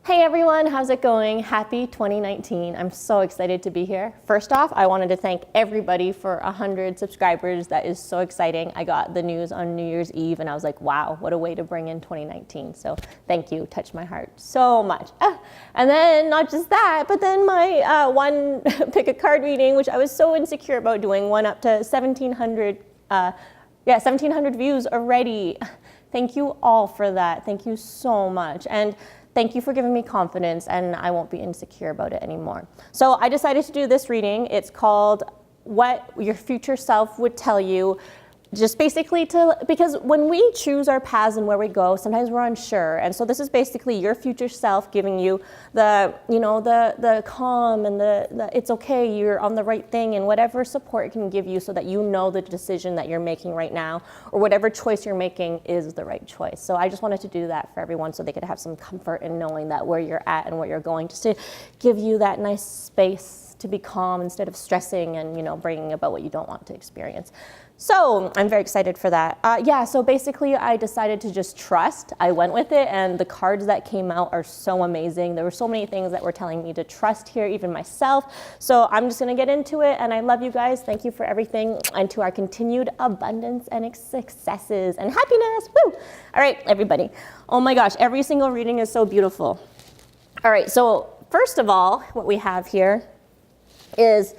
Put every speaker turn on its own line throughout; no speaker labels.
Hey everyone, how's it going? Happy 2019. I'm so excited to be here. First off, I wanted to thank everybody for 100 subscribers. That is so exciting. I got the news on New Year's Eve and I was like, wow, what a way to bring in 2019. So thank you, touched my heart so much. And then not just that, but then my one pick a card reading, which I was so insecure about doing, went up to 1,700 views already. Thank you all for that. Thank you so much. And thank you for giving me confidence, and I won't be insecure about it anymore. So I decided to do this reading. It's called What Your Future Self Would Tell You. Just basically because when we choose our paths and where we go, sometimes we're unsure. And so this is basically your future self giving you the calm and the it's okay, you're on the right thing, and whatever support it can give you so that you know the decision that you're making right now, or whatever choice you're making is the right choice. So I just wanted to do that for everyone so they could have some comfort in knowing that where you're at and where you're going, just to give you that nice space to be calm instead of stressing and bringing about what you don't want to experience. So I'm very excited for that. So basically I decided to just trust. I went with it, and the cards that came out are so amazing. There were so many things that were telling me to trust here, even myself. So I'm just gonna get into it, and I love you guys. Thank you for everything, and to our continued abundance and successes and happiness. Woo! All right, everybody. Oh my gosh, every single reading is so beautiful. All right, so first of all, what we have here is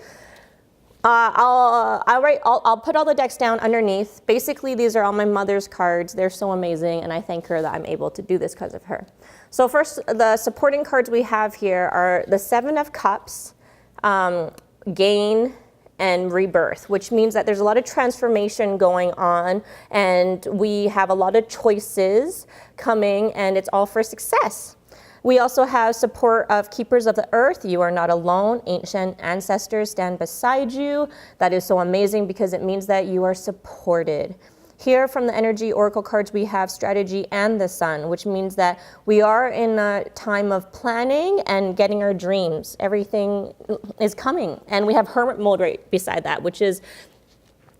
I'll put all the decks down underneath. Basically, these are all my mother's cards. They're so amazing, and I thank her that I'm able to do this because of her. So first, the supporting cards we have here are the Seven of Cups, Gain, and Rebirth, which means that there's a lot of transformation going on, and we have a lot of choices coming, and it's all for success. We also have support of Keepers of the Earth. You are not alone. Ancient ancestors stand beside you. That is so amazing because it means that you are supported. Here from the energy oracle cards, we have Strategy and the Sun, which means that we are in a time of planning and getting our dreams. Everything is coming. And we have Hermit mode right beside that, which is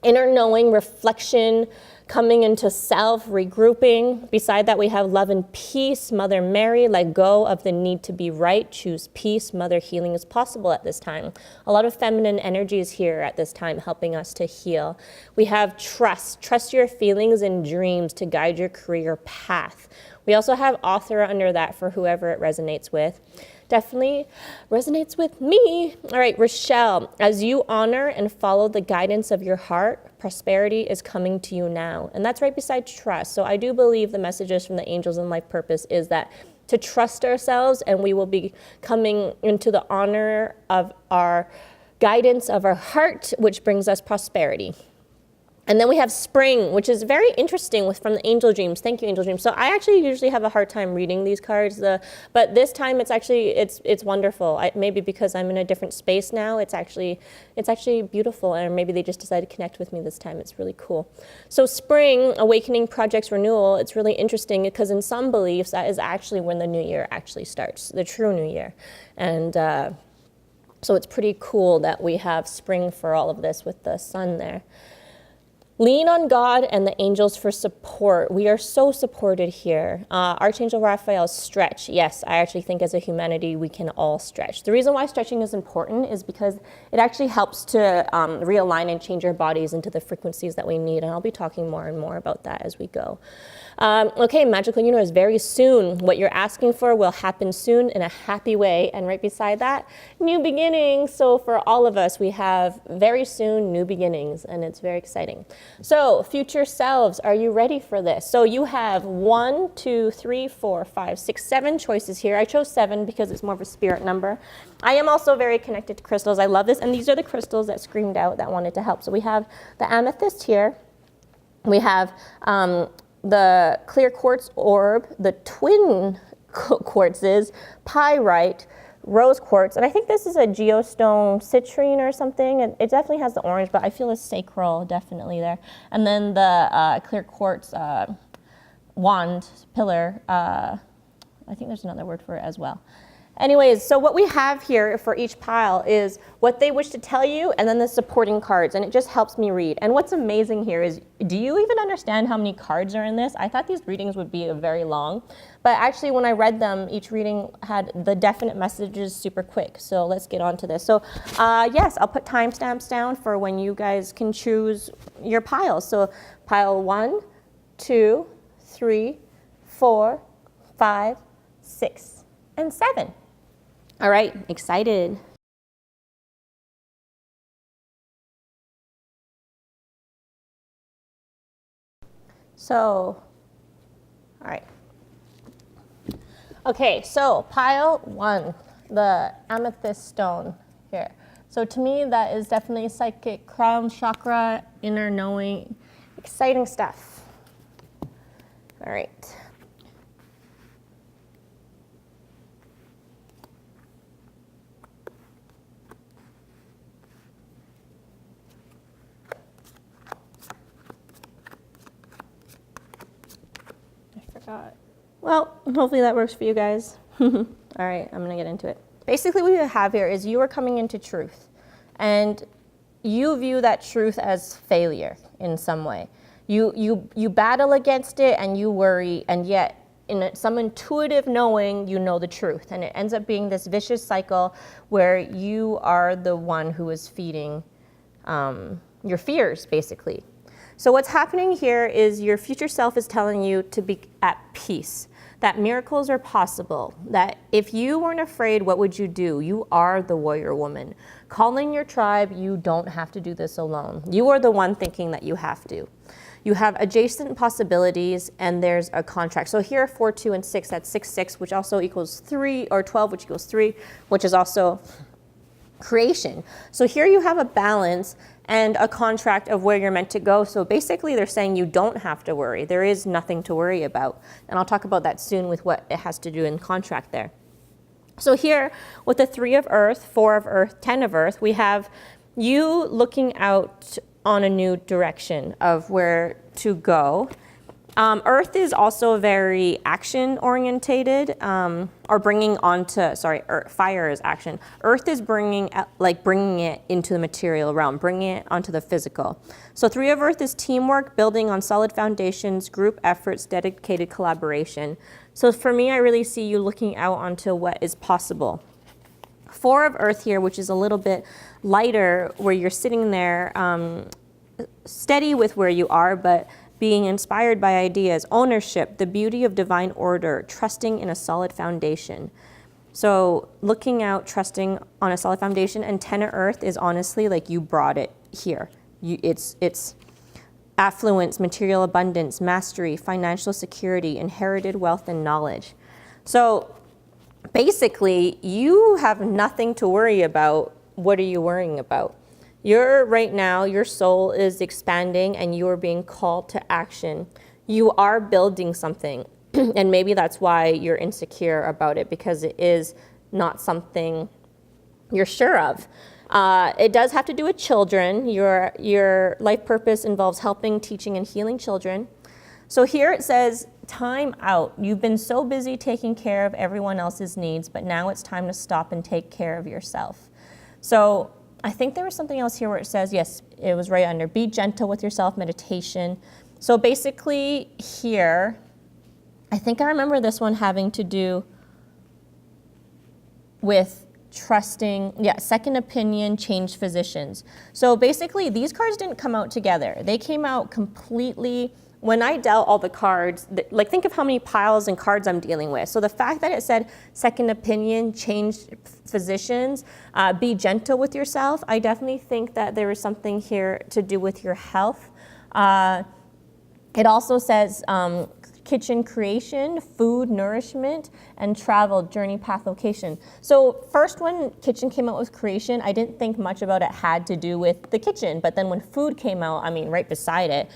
inner knowing, reflection, coming into self, regrouping. Beside that, we have Love and Peace. Mother Mary, let go of the need to be right, choose peace. Mother, healing is possible at this time. A lot of feminine energy is here at this time, helping us to heal. We have Trust. Trust your feelings and dreams to guide your career path. We also have Author under that for whoever it resonates with. Definitely resonates with me. All right, Rochelle, as you honor and follow the guidance of your heart, prosperity is coming to you now. And that's right beside trust. So I do believe the messages from the angels and life purpose is that to trust ourselves, and we will be coming into the honor of our guidance of our heart, which brings us prosperity. And then we have Spring, which is very interesting from the Angel Dreams. Thank you, Angel Dreams. So I actually usually have a hard time reading these cards, but this time it's wonderful. Maybe because I'm in a different space now, it's actually beautiful, and maybe they just decided to connect with me this time. It's really cool. So Spring, Awakening, Projects, Renewal, it's really interesting because in some beliefs that is actually when the new year actually starts, the true new year. And so it's pretty cool that we have Spring for all of this with the sun there. Lean on God and the angels for support. We are so supported here. Archangel Raphael, stretch. Yes, I actually think as a humanity, we can all stretch. The reason why stretching is important is because it actually helps to realign and change our bodies into the frequencies that we need. And I'll be talking more and more about that as we go. Okay, Magical Universe, very soon. What you're asking for will happen soon in a happy way. And right beside that, new beginnings. So for all of us, we have very soon new beginnings, and it's very exciting. So future selves, are you ready for this? So you have 1, 2, 3, 4, 5, 6, 7 choices here. I chose 7 because it's more of a spirit number. I am also very connected to crystals. I love this. And these are the crystals that screamed out that wanted to help. So we have the amethyst here. We have the clear quartz orb, the twin quartzes, pyrite, rose quartz, and I think this is a geostone citrine or something. It definitely has the orange, but I feel a sacral definitely there. And then the clear quartz wand pillar. I think there's another word for it as well. Anyways, so what we have here for each pile is what they wish to tell you and then the supporting cards, and it just helps me read. And what's amazing here is, do you even understand how many cards are in this? I thought these readings would be very long, but actually when I read them, each reading had the definite messages super quick. So let's get on to this. So yes, I'll put timestamps down for when you guys can choose your piles. So pile 1, 2, 3, 4, 5, 6, and 7. All right, excited. So, all right. Okay, so pile 1, the amethyst stone here. So to me, that is definitely psychic, crown chakra, inner knowing, exciting stuff. All right. Well, hopefully that works for you guys. All right, I'm gonna get into it. Basically what we have here is you are coming into truth, and you view that truth as failure in some way. You battle against it and you worry, and yet in some intuitive knowing, you know the truth, and it ends up being this vicious cycle where you are the one who is feeding your fears, basically. So what's happening here is your future self is telling you to be at peace, that miracles are possible, that if you weren't afraid, what would you do? You are the warrior woman. Calling your tribe, you don't have to do this alone. You are the one thinking that you have to. You have adjacent possibilities, and there's a contract. So here, 4, 2, and 6, that's 6, 6, which also equals 3, or 12, which equals 3, which is also creation. So here you have a balance and a contract of where you're meant to go. So basically they're saying you don't have to worry. There is nothing to worry about. And I'll talk about that soon with what it has to do in contract there. So here with the 3 of earth, 4 of earth, 10 of earth, we have you looking out on a new direction of where to go. Earth is also very action orientated, or bringing onto, sorry, fire is action. Earth is bringing it into the material realm, bringing it onto the physical. So 3 of earth is teamwork, building on solid foundations, group efforts, dedicated collaboration. So for me, I really see you looking out onto what is possible. 4 of earth here, which is a little bit lighter, where you're sitting there steady with where you are, but being inspired by ideas, ownership, the beauty of divine order, trusting in a solid foundation. So looking out, trusting on a solid foundation, and 10 of earth is honestly like you brought it here. It's affluence, material abundance, mastery, financial security, inherited wealth, and knowledge. So basically, you have nothing to worry about. What are you worrying about? Right now, your soul is expanding and you are being called to action. You are building something, and maybe that's why you're insecure about it, because it is not something you're sure of. It does have to do with children. Your life purpose involves helping, teaching, and healing children. So here it says, time out. You've been so busy taking care of everyone else's needs, but now it's time to stop and take care of yourself. So I think there was something else here where it says, yes, it was right under, be gentle with yourself, meditation. So basically here, I think I remember this one having to do with trusting, second opinion, change physicians. So basically these cards didn't come out together. They came out completely, when I dealt all the cards, like think of how many piles and cards I'm dealing with. So the fact that it said second opinion, change physicians, be gentle with yourself, I definitely think that there is something here to do with your health. It also says kitchen creation, food, nourishment, and travel, journey, path, location. So first when kitchen came out with creation, I didn't think much about it had to do with the kitchen, but then when food came out, I mean, right beside it,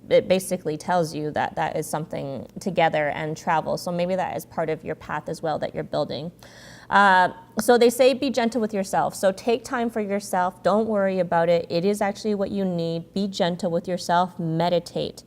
it basically tells you that that is something together, and travel. So maybe that is part of your path as well that you're building. So they say be gentle with yourself. So take time for yourself. Don't worry about it. It is actually what you need. Be gentle with yourself. Meditate.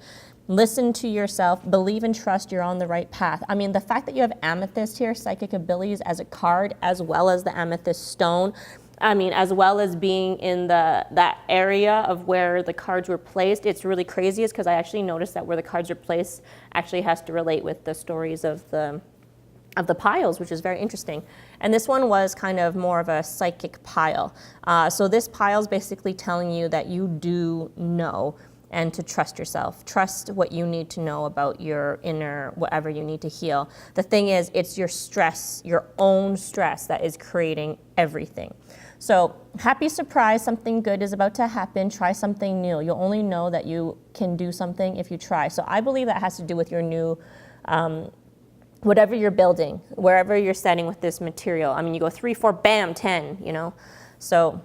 Listen to yourself, believe and trust you're on the right path. I mean, the fact that you have amethyst here, psychic abilities as a card, as well as the amethyst stone, I mean, as well as being in that area of where the cards were placed, it's really crazy is because I actually noticed that where the cards are placed actually has to relate with the stories of the piles, which is very interesting. And this one was kind of more of a psychic pile. So this pile is basically telling you that you do know and to trust yourself. Trust what you need to know about your inner, whatever you need to heal. The thing is, it's your stress, your own stress that is creating everything. So happy surprise, something good is about to happen. Try something new. You'll only know that you can do something if you try. So I believe that has to do with your new, whatever you're building, wherever you're setting with this material. I mean, you go 3, 4, bam, 10, you know? So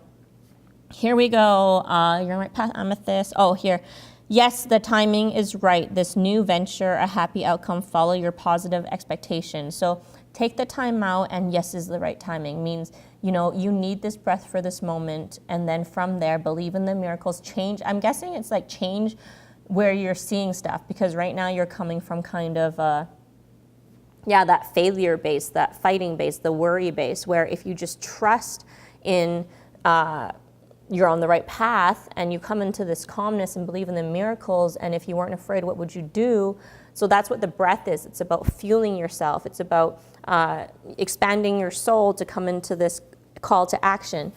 here we go. You're on right path, amethyst. Oh, here. Yes, the timing is right. This new venture, a happy outcome, follow your positive expectations. So take the time out, and yes is the right timing. Means, you know, you need this breath for this moment, and then from there, believe in the miracles. Change. I'm guessing it's like change where you're seeing stuff, because right now you're coming from kind of that failure base, that fighting base, the worry base, where if you just trust in you're on the right path and you come into this calmness and believe in the miracles, and if you weren't afraid, what would you do? So that's what the breath is. It's about fueling yourself. It's about expanding your soul to come into this call to action.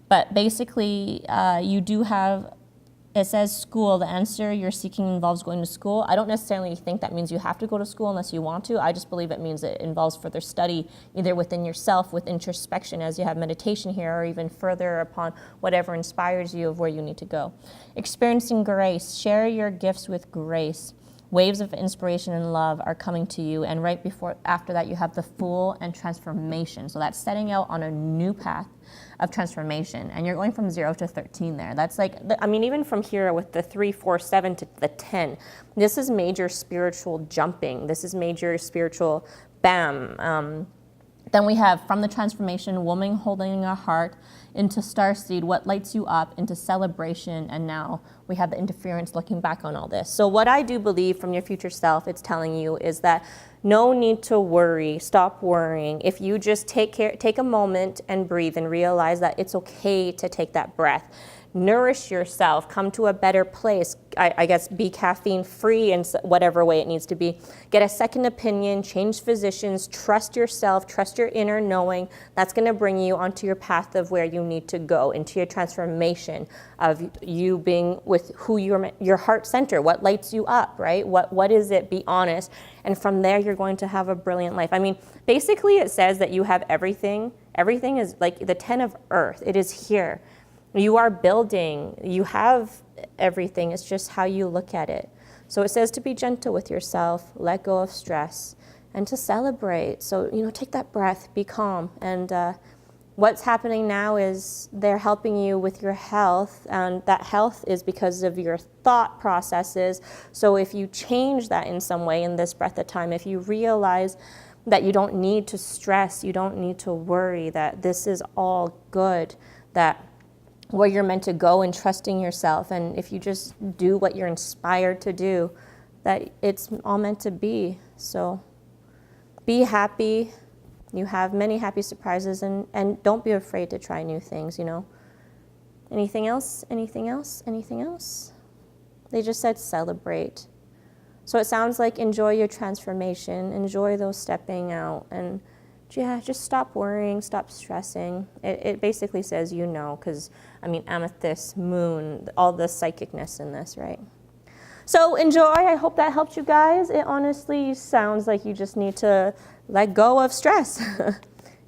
But basically, you do have, it says school. The answer you're seeking involves going to school. I don't necessarily think that means you have to go to school unless you want to. I just believe it means it involves further study, either within yourself, with introspection as you have meditation here, or even further upon whatever inspires you of where you need to go. Experiencing grace. Share your gifts with grace. Waves of inspiration and love are coming to you, and right after that you have the Fool and transformation. So that's setting out on a new path of transformation, and you're going from 0 to 13 there. That's like, I mean, even from here with the 3, 4, 7 to the 10, this is major spiritual jumping. This is major spiritual bam. Then we have from the transformation, woman holding a heart, into starseed, what lights you up, into celebration, and now we have the interference looking back on all this. So what I do believe from your future self, it's telling you is that no need to worry, stop worrying. If you just take a moment and breathe and realize that it's okay to take that breath. Nourish yourself, come to a better place, I guess be caffeine free in whatever way it needs to be. Get a second opinion, change physicians, trust yourself, trust your inner knowing. That's going to bring you onto your path of where you need to go, into your transformation of you being with who your heart center, what lights you up, right? What is it? Be honest. And from there, you're going to have a brilliant life. I mean, basically it says that you have everything. Everything is like the 10 of earth. It is here. You are building, you have everything, it's just how you look at it. So it says to be gentle with yourself, let go of stress, and to celebrate. So, you know, take that breath, be calm. And what's happening now is they're helping you with your health, and that health is because of your thought processes. So if you change that in some way in this breath of time, if you realize that you don't need to stress, you don't need to worry, that this is all good, that where you're meant to go, and trusting yourself. And if you just do what you're inspired to do, that it's all meant to be. So be happy. You have many happy surprises, and don't be afraid to try new things, you know. Anything else? Anything else? Anything else? They just said celebrate. So it sounds like enjoy your transformation, enjoy those stepping out, and yeah, just stop worrying, stop stressing. It basically says, you know, because, I mean, amethyst, moon, all the psychicness in this, right? So enjoy. I hope that helped you guys. It honestly sounds like you just need to let go of stress.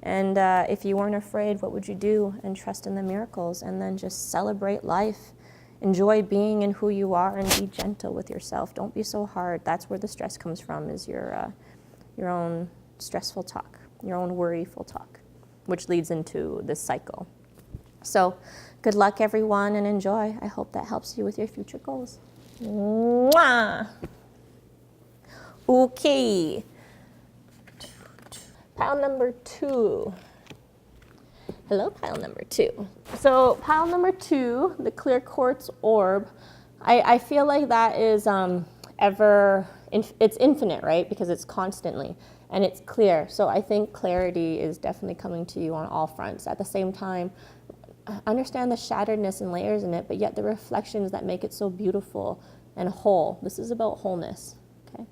And if you weren't afraid, what would you do? And trust in the miracles, and then just celebrate life. Enjoy being in who you are, and be gentle with yourself. Don't be so hard. That's where the stress comes from, is your own stressful talk. Your own worryful talk, which leads into this cycle. So good luck, everyone, and enjoy. I hope that helps you with your future goals. Mwah! Okay. Pile number 2. Hello, pile number 2. So pile number 2, the clear quartz orb, I feel like that is it's infinite, right? Because it's constantly, and it's clear. So I think clarity is definitely coming to you on all fronts. At the same time, understand the shatteredness and layers in it, but yet the reflections that make it so beautiful and whole. This is about wholeness, okay?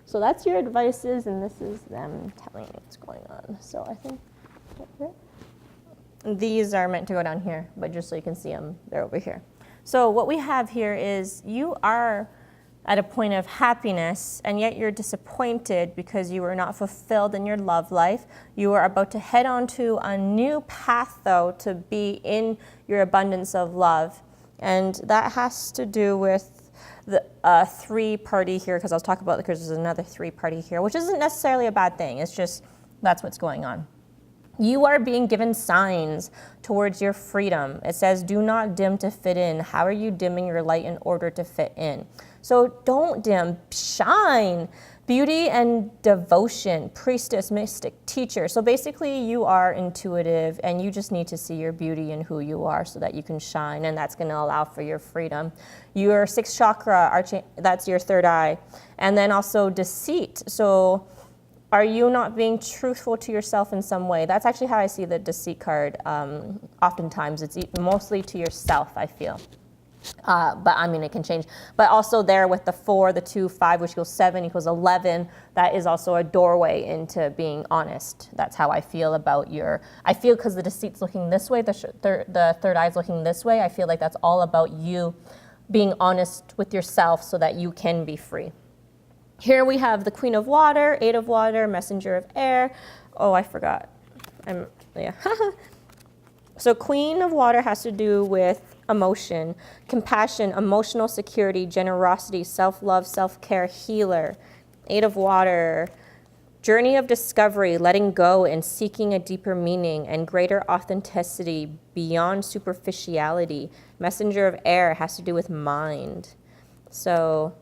So that's your advices, and this is them telling me what's going on. So I think these are meant to go down here, but just so you can see them, they're over here. So what we have here is you are at a point of happiness, and yet you're disappointed because you were not fulfilled in your love life. You are about to head onto a new path, though, to be in your abundance of love. And that has to do with the three-party here, because I'll talk about it because there's another three-party here, which isn't necessarily a bad thing. It's just that's what's going on. You are being given signs towards your freedom. It says, do not dim to fit in. How are you dimming your light in order to fit in? So don't dim, shine. Beauty and devotion, priestess, mystic, teacher. So basically you are intuitive, and you just need to see your beauty and who you are so that you can shine, and that's going to allow for your freedom. Your sixth chakra, that's your third eye. And then also deceit. So are you not being truthful to yourself in some way? That's actually how I see the deceit card. Oftentimes it's mostly to yourself, I feel. But I mean, it can change. But also there with the 4, the 2, 5, which equals 7 equals 11, that is also a doorway into being honest. That's how I feel about I feel because the deceit's looking this way, the third eye's looking this way, I feel like that's all about you being honest with yourself so that you can be free. Here we have the Queen of Water, 8 of Water, Messenger of Air. Oh, I forgot. So Queen of Water has to do with emotion, compassion, emotional security, generosity, self-love, self-care, healer. 8 of Water, journey of discovery, letting go and seeking a deeper meaning and greater authenticity beyond superficiality. Messenger of Air has to do with mind. So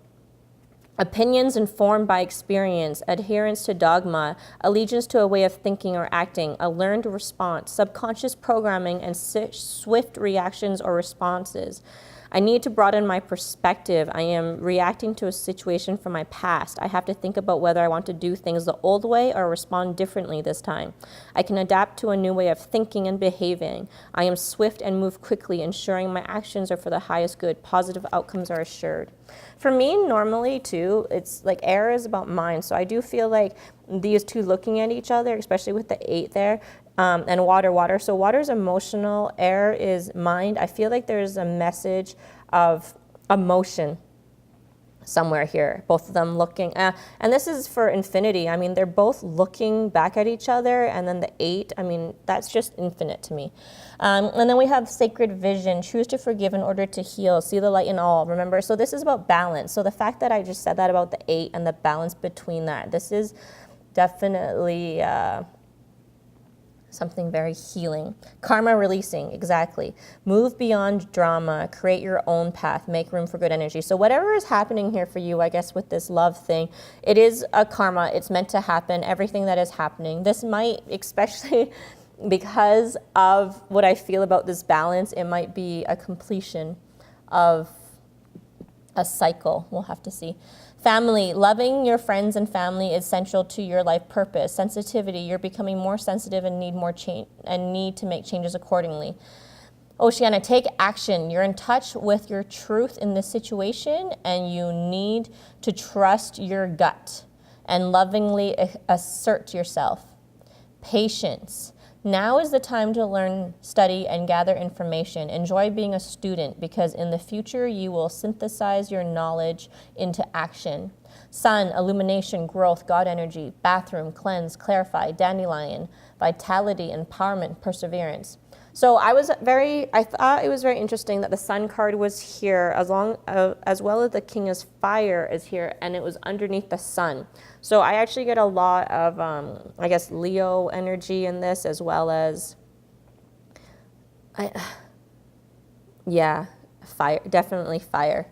opinions informed by experience, adherence to dogma, allegiance to a way of thinking or acting, a learned response, subconscious programming, and swift reactions or responses. I need to broaden my perspective. I am reacting to a situation from my past. I have to think about whether I want to do things the old way or respond differently this time. I can adapt to a new way of thinking and behaving. I am swift and move quickly, ensuring my actions are for the highest good. Positive outcomes are assured. For me, normally, too, it's like air is about mind. So I do feel like these two looking at each other, especially with the 8 there, and water. So water is emotional, air is mind. I feel like there's a message of emotion somewhere here, both of them looking, and this is for infinity. I mean, they're both looking back at each other, and then the 8, I mean, that's just infinite to me. And then we have sacred vision, choose to forgive in order to heal, see the light in all, remember? So this is about balance. So the fact that I just said that about the 8 and the balance between that, this is definitely something very healing. Karma releasing, exactly. Move beyond drama, create your own path, make room for good energy. So whatever is happening here for you, I guess with this love thing, it is a karma. It's meant to happen, everything that is happening. This might, especially because of what I feel about this balance, it might be a completion of a cycle. We'll have to see. Family, loving your friends and family is essential to your life purpose. Sensitivity, you're becoming more sensitive and need more change and need to make changes accordingly. Oceana, take action. You're in touch with your truth in this situation, and you need to trust your gut and lovingly assert yourself. Patience. Now is the time to learn, study, and gather information. Enjoy being a student, because in the future you will synthesize your knowledge into action. Sun, illumination, growth, God energy. Bathroom, cleanse, clarify, dandelion, vitality, empowerment, perseverance. So I thought it was very interesting that the Sun card was here, as well as the King of Fire is here, and it was underneath the Sun. So I actually get a lot of, I guess, Leo energy in this, as well as, fire, definitely fire.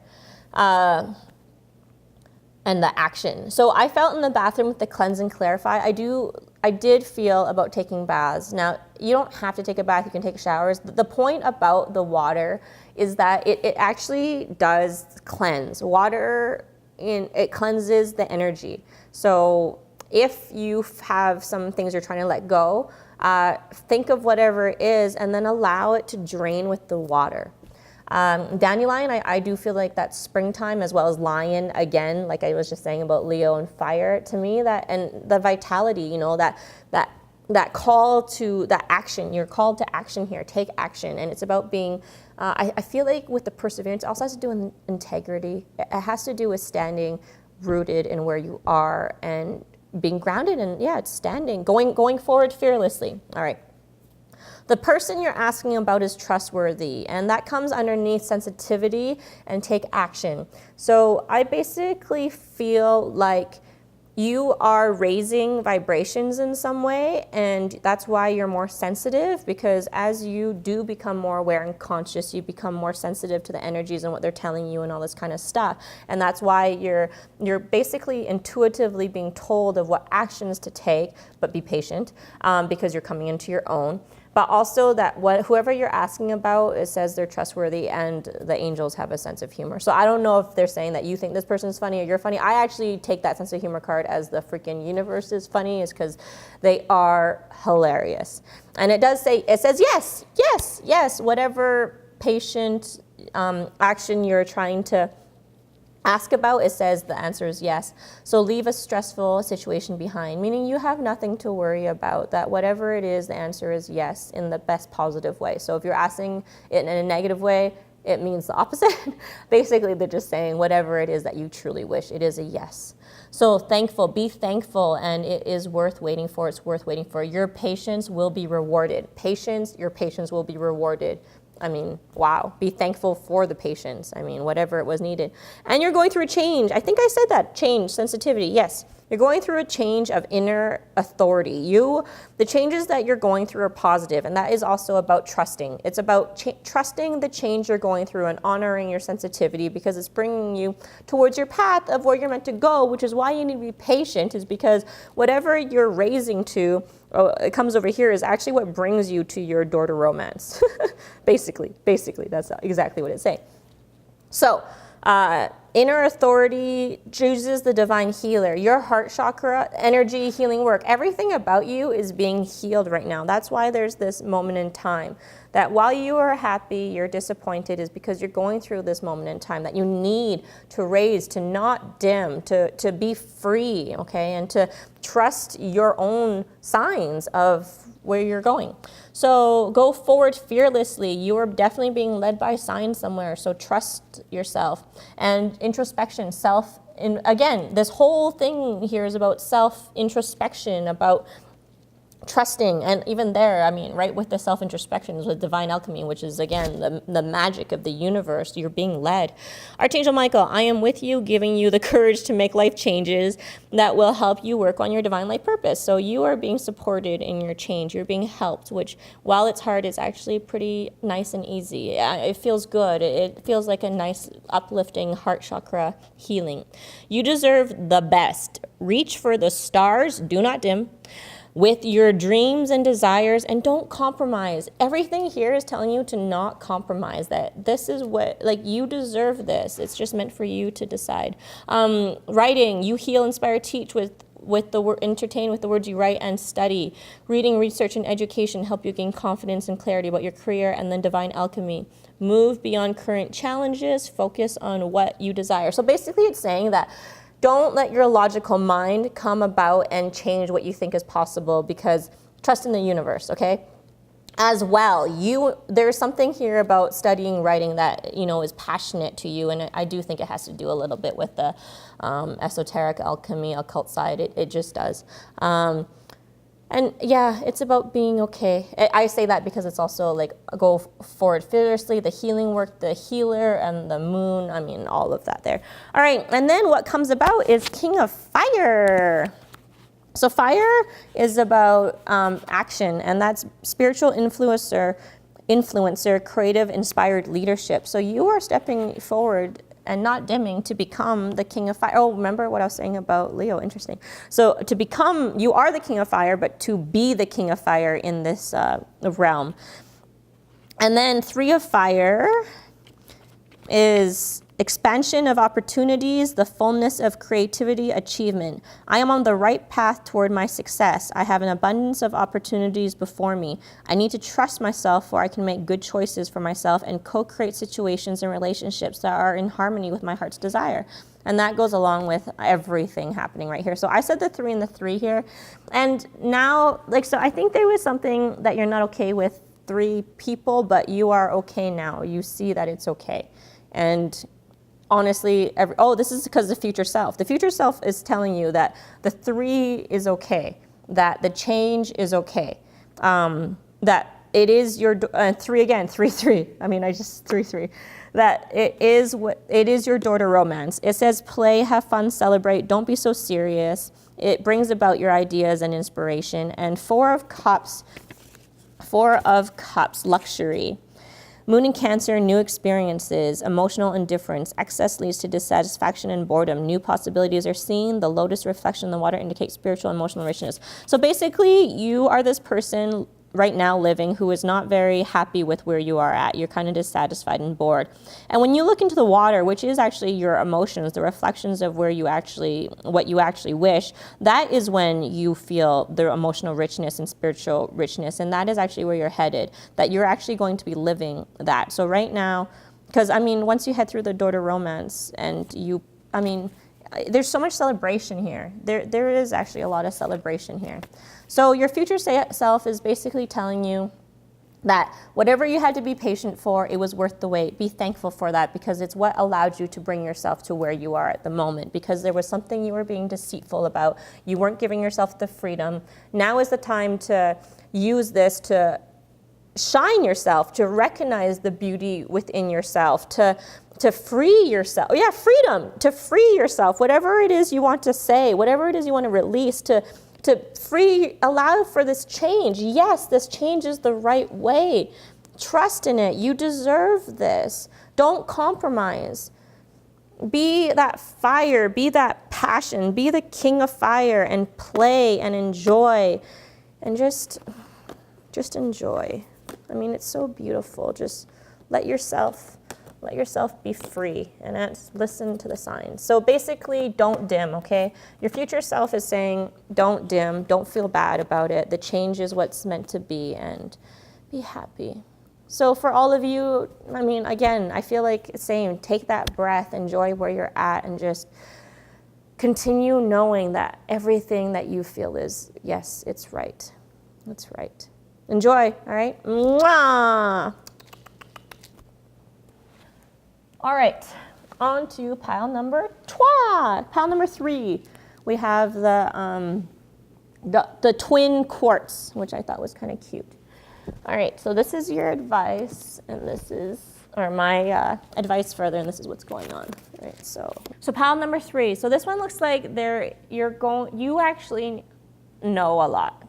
And the action. So I felt in the bathroom with the cleanse and clarify, I do I did feel about taking baths. Now, you don't have to take a bath, you can take showers. The point about the water is that it actually does cleanse. Water, it cleanses the energy. So if you have some things you're trying to let go, think of whatever it is and then allow it to drain with the water. Dandelion, I do feel like that's springtime, as well as lion, again, like I was just saying about Leo and fire. To me, that, and the vitality, you know, that call to that action. You're called to action here. Take action. And it's about being, I feel like with the perseverance, it also has to do with integrity. It has to do with standing rooted in where you are and being grounded, and yeah, it's standing, going forward fearlessly. All right. The person you're asking about is trustworthy, and that comes underneath sensitivity and take action. So I basically feel like you are raising vibrations in some way, and that's why you're more sensitive, because as you do become more aware and conscious, you become more sensitive to the energies and what they're telling you and all this kind of stuff. And that's why you're basically intuitively being told of what actions to take, but be patient, because you're coming into your own. But also that whoever you're asking about, it says they're trustworthy, and the angels have a sense of humor. So I don't know if they're saying that you think this person's funny or you're funny. I actually take that sense of humor card as the freaking universe is funny, is because they are hilarious. And it does say, it says yes, yes, yes, whatever patient action you're trying to ask about, it says the answer is yes. So leave a stressful situation behind, meaning you have nothing to worry about, that whatever it is, the answer is yes in the best positive way. So if you're asking it in a negative way, it means the opposite. Basically, they're just saying whatever it is that you truly wish, it is a yes. So thankful, be thankful, and it is worth waiting for. It's worth waiting for. Your patience will be rewarded. Your patience will be rewarded. I mean, wow, be thankful for the patience. I mean, whatever it was needed. And you're going through a change. I think I said that, change, sensitivity, yes. You're going through a change of inner authority. The changes that you're going through are positive, and that is also about trusting. It's about trusting the change you're going through and honoring your sensitivity, because it's bringing you towards your path of where you're meant to go, which is why you need to be patient, is because whatever you're raising to, it comes over here, is actually what brings you to your door to romance. Basically, that's exactly what it's saying. So, inner authority chooses the divine healer. Your heart chakra, energy, healing work, everything about you is being healed right now. That's why there's this moment in time. That while you are happy, you're disappointed, is because you're going through this moment in time that you need to raise, to not dim, to be free, okay, and to trust your own signs of where you're going. So go forward fearlessly. You are definitely being led by signs somewhere, so trust yourself. And introspection, again, this whole thing here is about self-introspection, about trusting. And even there, I mean, right with the self-introspection is with divine alchemy, which is, again, the magic of the universe. You're being led. Archangel Michael, I am with you, giving you the courage to make life changes that will help you work on your divine life purpose. So you are being supported in your change. You're being helped, which, while it's hard, is actually pretty nice and easy. It feels good. It feels like a nice, uplifting heart chakra healing. You deserve the best. Reach for the stars. Do not dim with your dreams and desires, and don't compromise. Everything here is telling you to not compromise, that this is what, like, you deserve this. It's just meant for you to decide. Writing, you heal, inspire, teach with the word, entertain with the words you write and study. Reading, research, and education help you gain confidence and clarity about your career. And then divine alchemy, move beyond current challenges, focus on what you desire. So basically it's saying that don't let your logical mind come about and change what you think is possible, because trust in the universe, okay? As well, there's something here about studying writing that, is passionate to you, and I do think it has to do a little bit with the esoteric alchemy, occult side. It just does. And yeah, it's about being okay. I say that because it's also like go forward fearlessly, the healing work, the healer, and the moon. I mean, all of that there. All right, and then what comes about is King of Fire. So fire is about action, and that's spiritual influencer, creative, inspired leadership. So you are stepping forward and not dimming to become the king of fire. Oh, remember what I was saying about Leo? Interesting. So to become, you are the king of fire, but to be the king of fire in this realm. And then 3 of fire is expansion of opportunities, the fullness of creativity, achievement. I am on the right path toward my success. I have an abundance of opportunities before me. I need to trust myself where I can make good choices for myself and co-create situations and relationships that are in harmony with my heart's desire. And that goes along with everything happening right here. So I said the 3 and the 3 here. And now, so I think there was something that you're not okay with 3 people, but you are okay now. You see that it's okay. And honestly, this is because the future self. The future self is telling you that the 3 is okay, that the change is okay, that it is your 3 again, 3. I mean, I just 3. That it is your door to romance. It says play, have fun, celebrate. Don't be so serious. It brings about your ideas and inspiration. And 4 of Cups, luxury. Moon in Cancer, new experiences, emotional indifference, excess leads to dissatisfaction and boredom. New possibilities are seen. The lotus reflection in the water indicates spiritual and emotional richness. So basically, you are this person right now living who is not very happy with where you are at. You're kind of dissatisfied and bored. And when you look into the water, which is actually your emotions, the reflections of what you actually wish, that is when you feel the emotional richness and spiritual richness. And that is actually where you're headed, that you're actually going to be living that. So right now, because once you head through the door to romance and there's so much celebration here. There is actually a lot of celebration here. So your future self is basically telling you that whatever you had to be patient for, it was worth the wait. Be thankful for that because it's what allowed you to bring yourself to where you are at the moment, because there was something you were being deceitful about. You weren't giving yourself the freedom. Now is the time to use this to shine yourself, to recognize the beauty within yourself, to free yourself. Yeah, freedom, to free yourself, whatever it is you want to say, whatever it is you want to release, to allow for this change. Yes, this change is the right way. Trust in it. You deserve this. Don't compromise. Be that fire, be that passion, be the king of fire and play and enjoy and just enjoy. It's so beautiful. Just let yourself be free and listen to the signs. So basically, don't dim, okay? Your future self is saying, don't dim, don't feel bad about it. The change is what's meant to be, and be happy. So for all of you, again, I feel like saying, take that breath, enjoy where you're at, and just continue knowing that everything that you feel is, yes, it's right. It's right. Enjoy, all right? Mwah! All right, on to pile number 3. We have the twin quartz, which I thought was kind of cute. All right, so this is your advice, and this is, my advice further, and this is what's going on. All right, so pile number 3. So this one looks like you actually know a lot.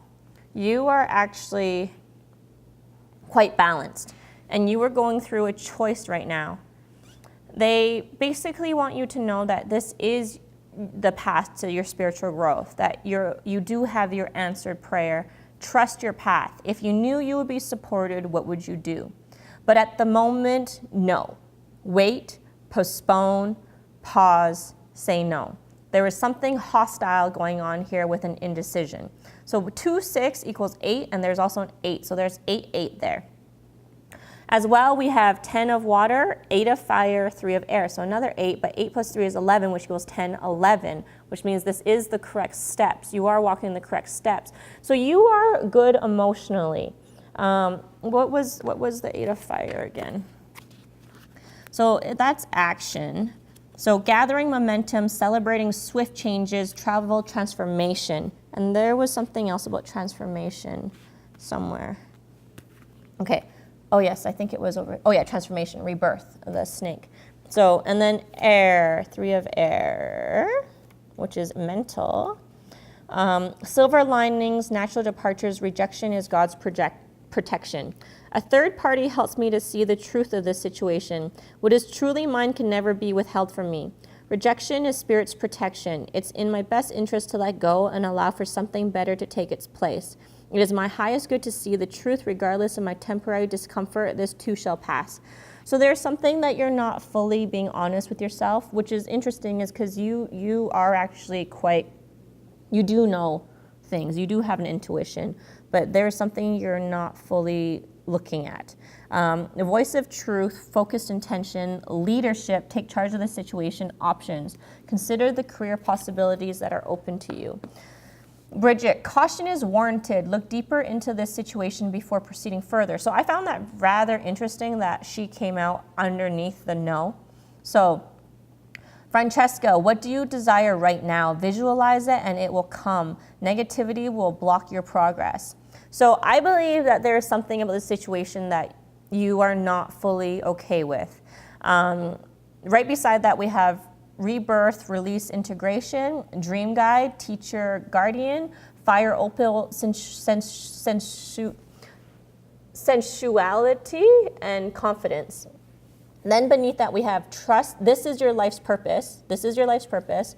You are actually quite balanced, and you are going through a choice right now. They basically want you to know that this is the path to your spiritual growth, that you do have your answered prayer. Trust your path. If you knew you would be supported, what would you do? But at the moment, no. Wait, postpone, pause, say no. There is something hostile going on here with an indecision. So 2, 6 equals 8, and there's also an 8. So there's 8, 8 there. As well, we have 10 of water, 8 of fire, 3 of air. So another 8, but 8 plus 3 is 11, which equals 10, 11, which means this is the correct steps. You are walking the correct steps. So you are good emotionally. What was the 8 of fire again? So that's action. So gathering momentum, celebrating swift changes, travel, transformation. And there was something else about transformation somewhere. Okay. Oh, yes, I think it was over. Oh, yeah, transformation, rebirth, the snake. So, and then air, 3 of air, which is mental. Silver linings, natural departures, rejection is God's protection. A third party helps me to see the truth of this situation. What is truly mine can never be withheld from me. Rejection is spirit's protection. It's in my best interest to let go and allow for something better to take its place. It is my highest good to see the truth regardless of my temporary discomfort. This too shall pass. So there's something that you're not fully being honest with yourself, which is interesting, is because you are actually you do know things, you do have an intuition, but there's something you're not fully looking at. The voice of truth, focused intention, leadership, take charge of the situation, options. Consider the career possibilities that are open to you. Bridget, caution is warranted. Look deeper into this situation before proceeding further. So I found that rather interesting that she came out underneath the no. So Francesca, what do you desire right now? Visualize it and it will come. Negativity will block your progress. So I believe that there is something about the situation that you are not fully okay with. Right beside that, we have rebirth, release, integration, dream guide, teacher, guardian, fire, opal, sensuality, and confidence. Then beneath that, we have trust. This is your life's purpose. This is your life's purpose.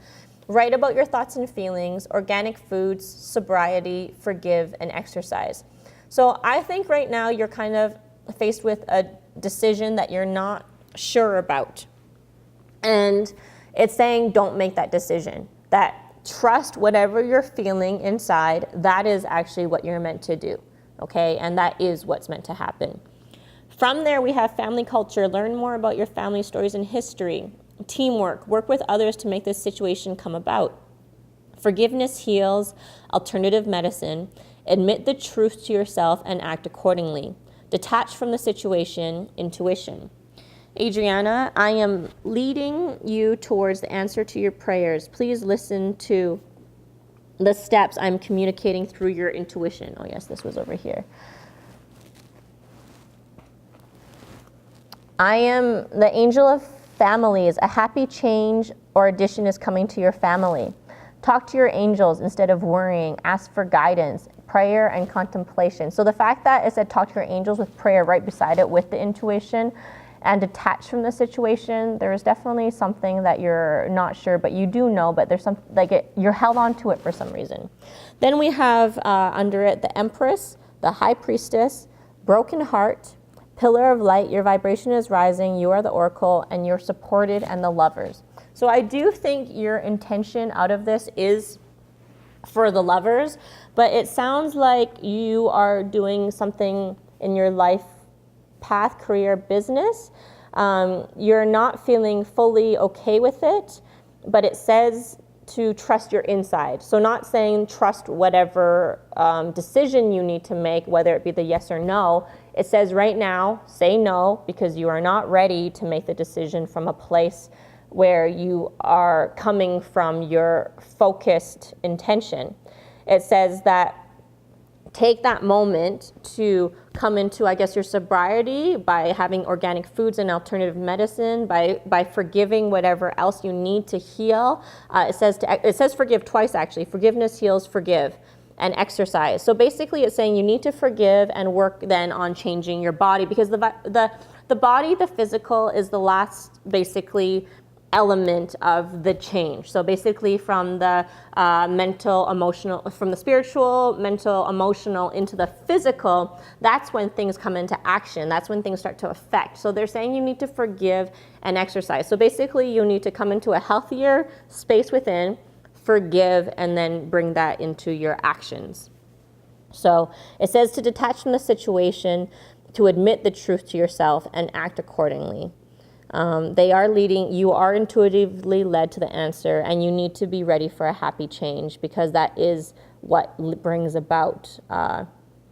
Write about your thoughts and feelings, organic foods, sobriety, forgive, and exercise. So I think right now you're kind of faced with a decision that you're not sure about. And it's saying don't make that decision. That trust whatever you're feeling inside, that is actually what you're meant to do, okay? And that is what's meant to happen. From there, we have family culture. Learn more about your family stories and history. Teamwork. Work with others to make this situation come about. Forgiveness heals. Alternative medicine. Admit the truth to yourself and act accordingly. Detach from the situation. Intuition. Adriana, I am leading you towards the answer to your prayers. Please listen to the steps I'm communicating through your intuition. Oh yes, this was over here. I am the angel of families. A happy change or addition is coming to your family. Talk to your angels instead of worrying. Ask for guidance, prayer, and contemplation. So the fact that it said talk to your angels with prayer right beside it with the intuition and detach from the situation, there is definitely something that you're not sure, but you do know, but there's some, you're held on to it for some reason. Then we have under it the Empress, the High Priestess, Broken Heart, Pillar of Light, your vibration is rising, you are the Oracle, and you're supported, and the Lovers. So I do think your intention out of this is for the Lovers, but it sounds like you are doing something in your life path, career, business. You're not feeling fully okay with it, but it says to trust your inside. So not saying trust whatever decision you need to make, whether it be the yes or no. It says right now, say no, because you are not ready to make the decision from a place where you are coming from your focused intention. It says that take that moment to come into, I guess, your sobriety by having organic foods and alternative medicine, by forgiving whatever else you need to heal. It says forgive twice, actually. Forgiveness heals, forgive, and exercise. So basically it's saying you need to forgive and work then on changing your body, because the body, the physical, is the last, basically, element of the change. So basically from the mental, emotional, from the spiritual, mental, emotional into the physical, that's when things come into action. That's when things start to affect. So they're saying you need to forgive and exercise. So basically you need to come into a healthier space within, forgive, and then bring that into your actions. So it says to detach from the situation, to admit the truth to yourself, and act accordingly. They are leading, you are intuitively led to the answer, and you need to be ready for a happy change, because that is what brings about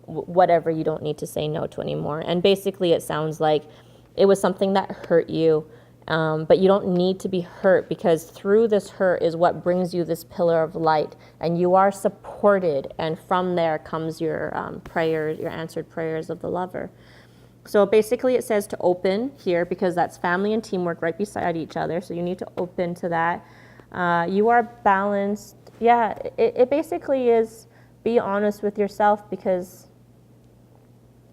whatever you don't need to say no to anymore. And basically it sounds like it was something that hurt you, but you don't need to be hurt, because through this hurt is what brings you this pillar of light, and you are supported, and from there comes your prayers, your answered prayers of the Lover. So basically it says to open here, because that's family and teamwork right beside each other. So you need to open to that. You are balanced. Yeah, it basically is be honest with yourself, because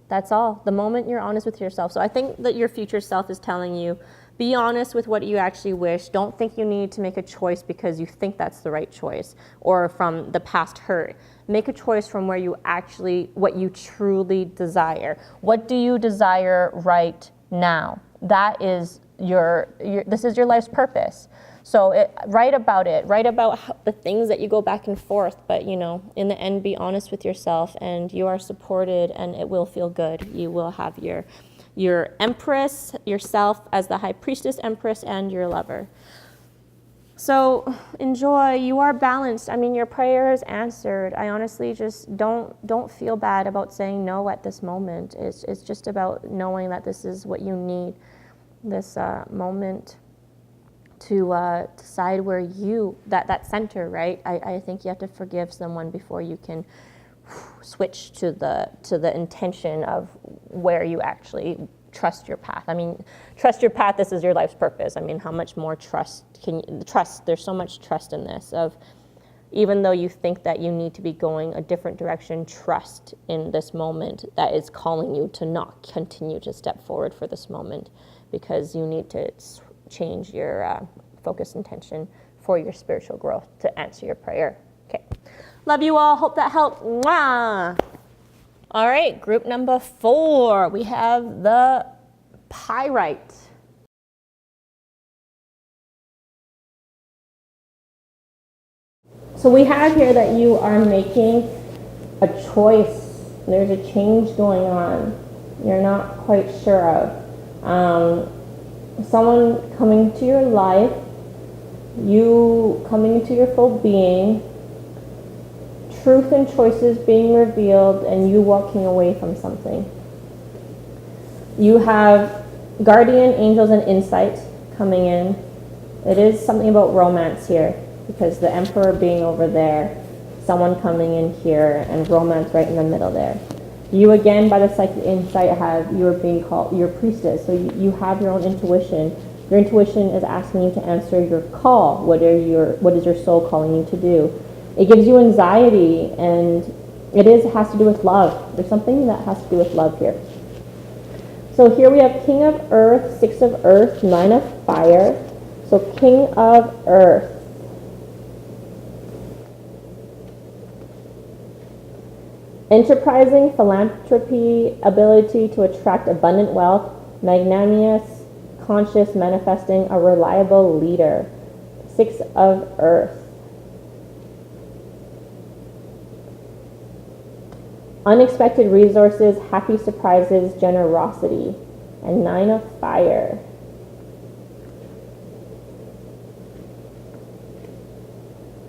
That's all. The moment you're honest with yourself. So I think that your future self is telling you, be honest with what you actually wish. Don't think you need to make a choice because you think that's the right choice or from the past hurt. Make a choice from where you actually, what you truly desire. What do you desire right now? That is this is your life's purpose. So write about it. Write about the things that you go back and forth. But, in the end, be honest with yourself, and you are supported, and it will feel good. You will have your empress, yourself as the high priestess empress, and your lover. So enjoy. You are balanced. I mean, your prayer is answered. I honestly just don't feel bad about saying no at this moment. It's just about knowing that this is what you need, this moment to decide where that center, right? I think you have to forgive someone before you can switch to the intention of where you actually trust your path. I mean, trust your path. This is your life's purpose. I mean, how much more trust there's so much trust in this of, even though you think that you need to be going a different direction, trust in this moment that is calling you to not continue to step forward for this moment, because you need to change your focus intention for your spiritual growth to answer your prayer. Okay. Love you all. Hope that helped. Mwah. All right, group number 4. We have the pyrite. So we have here that you are making a choice. There's a change going on. You're not quite sure of. Someone coming to your life, you coming into your full being, truth and choices being revealed, and you walking away from something. You have guardian angels and insight coming in. It is something about romance here, because the emperor being over there, someone coming in here, and romance right in the middle there. You again, by the psychic insight, you are being called your priestess. So you have your own intuition. Your intuition is asking you to answer your call. What is your soul calling you to do? It gives you anxiety, and it has to do with love. There's something that has to do with love here. So here we have King of Earth, 6 of Earth, 9 of Fire. So King of Earth. Enterprising, philanthropy, ability to attract abundant wealth, magnanimous, conscious, manifesting, a reliable leader. 6 of Earth. Unexpected resources, happy surprises, generosity. And 9 of Fire.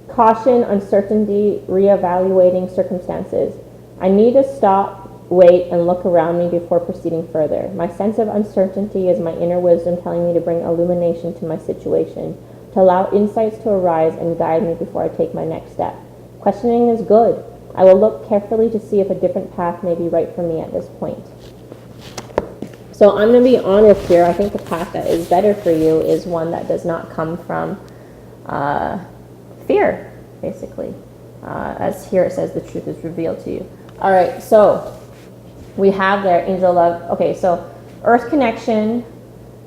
Caution, uncertainty, reevaluating circumstances. I need to stop, wait, and look around me before proceeding further. My sense of uncertainty is my inner wisdom telling me to bring illumination to my situation, to allow insights to arise and guide me before I take my next step. Questioning is good. I will look carefully to see if a different path may be right for me at this point. So I'm going to be honest here. I think the path that is better for you is one that does not come from fear, basically. As here it says, the truth is revealed to you. All right, so we have there angel love. Okay, so earth connection,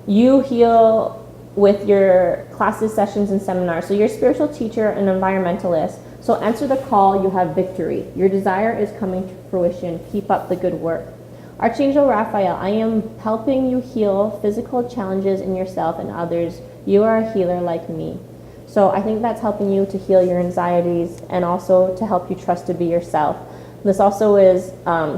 you heal with your classes, sessions, and seminars. So you're a spiritual teacher and environmentalist. So answer the call, you have victory. Your desire is coming to fruition. Keep up the good work. Archangel Raphael, I am helping you heal physical challenges in yourself and others. You are a healer like me. So I think that's helping you to heal your anxieties and also to help you trust to be yourself. This also is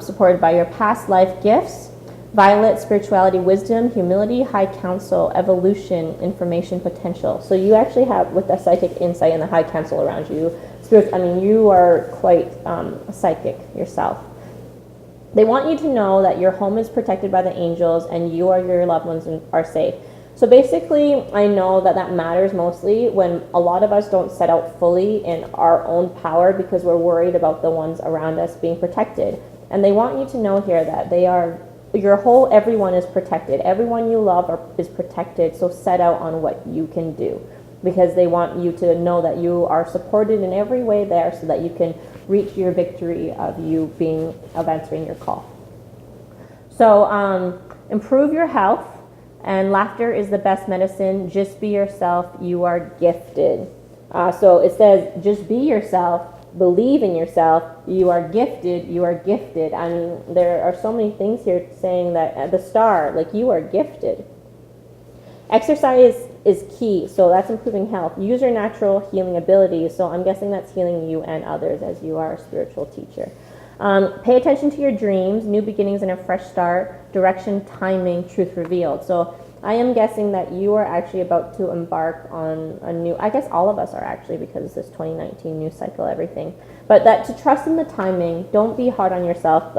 supported by your past life gifts, violet, spirituality, wisdom, humility, high counsel, evolution, information, potential. So you actually have, with the psychic insight and the high counsel around you, you are quite psychic yourself. They want you to know that your home is protected by the angels and you or your loved ones are safe. So basically, I know that matters mostly when a lot of us don't set out fully in our own power because we're worried about the ones around us being protected. And they want you to know here that everyone is protected. Everyone you love is protected, so set out on what you can do. Because they want you to know that you are supported in every way there so that you can reach your victory of answering your call. So improve your health, and laughter is the best medicine. Just be yourself. You are gifted. So it says, just be yourself. Believe in yourself. You are gifted. You are gifted. I mean, there are so many things here saying that at the star, like, you are gifted. Exercise is key, so that's improving health. Use your natural healing abilities, so I'm guessing that's healing you and others as you are a spiritual teacher. Pay attention to your dreams, new beginnings and a fresh start, direction, timing, truth revealed. So I am guessing that you are actually about to embark on a new, I guess all of us are actually, because it's this 2019 new cycle, everything. But that to trust in the timing, don't be hard on yourself.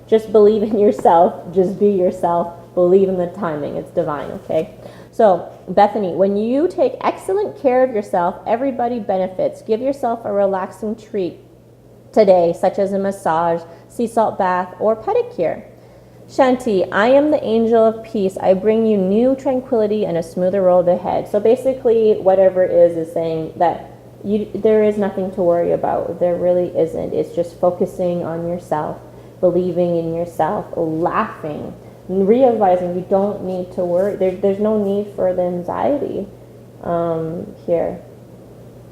Just believe in yourself, just be yourself, believe in the timing, it's divine, okay? So, Bethany, when you take excellent care of yourself, everybody benefits. Give yourself a relaxing treat today, such as a massage, sea salt bath, or pedicure. Shanti, I am the angel of peace. I bring you new tranquility and a smoother road ahead. So basically, whatever it is saying that there is nothing to worry about. There really isn't. It's just focusing on yourself, believing in yourself, laughing, realizing you don't need to worry. There's no need for the anxiety here.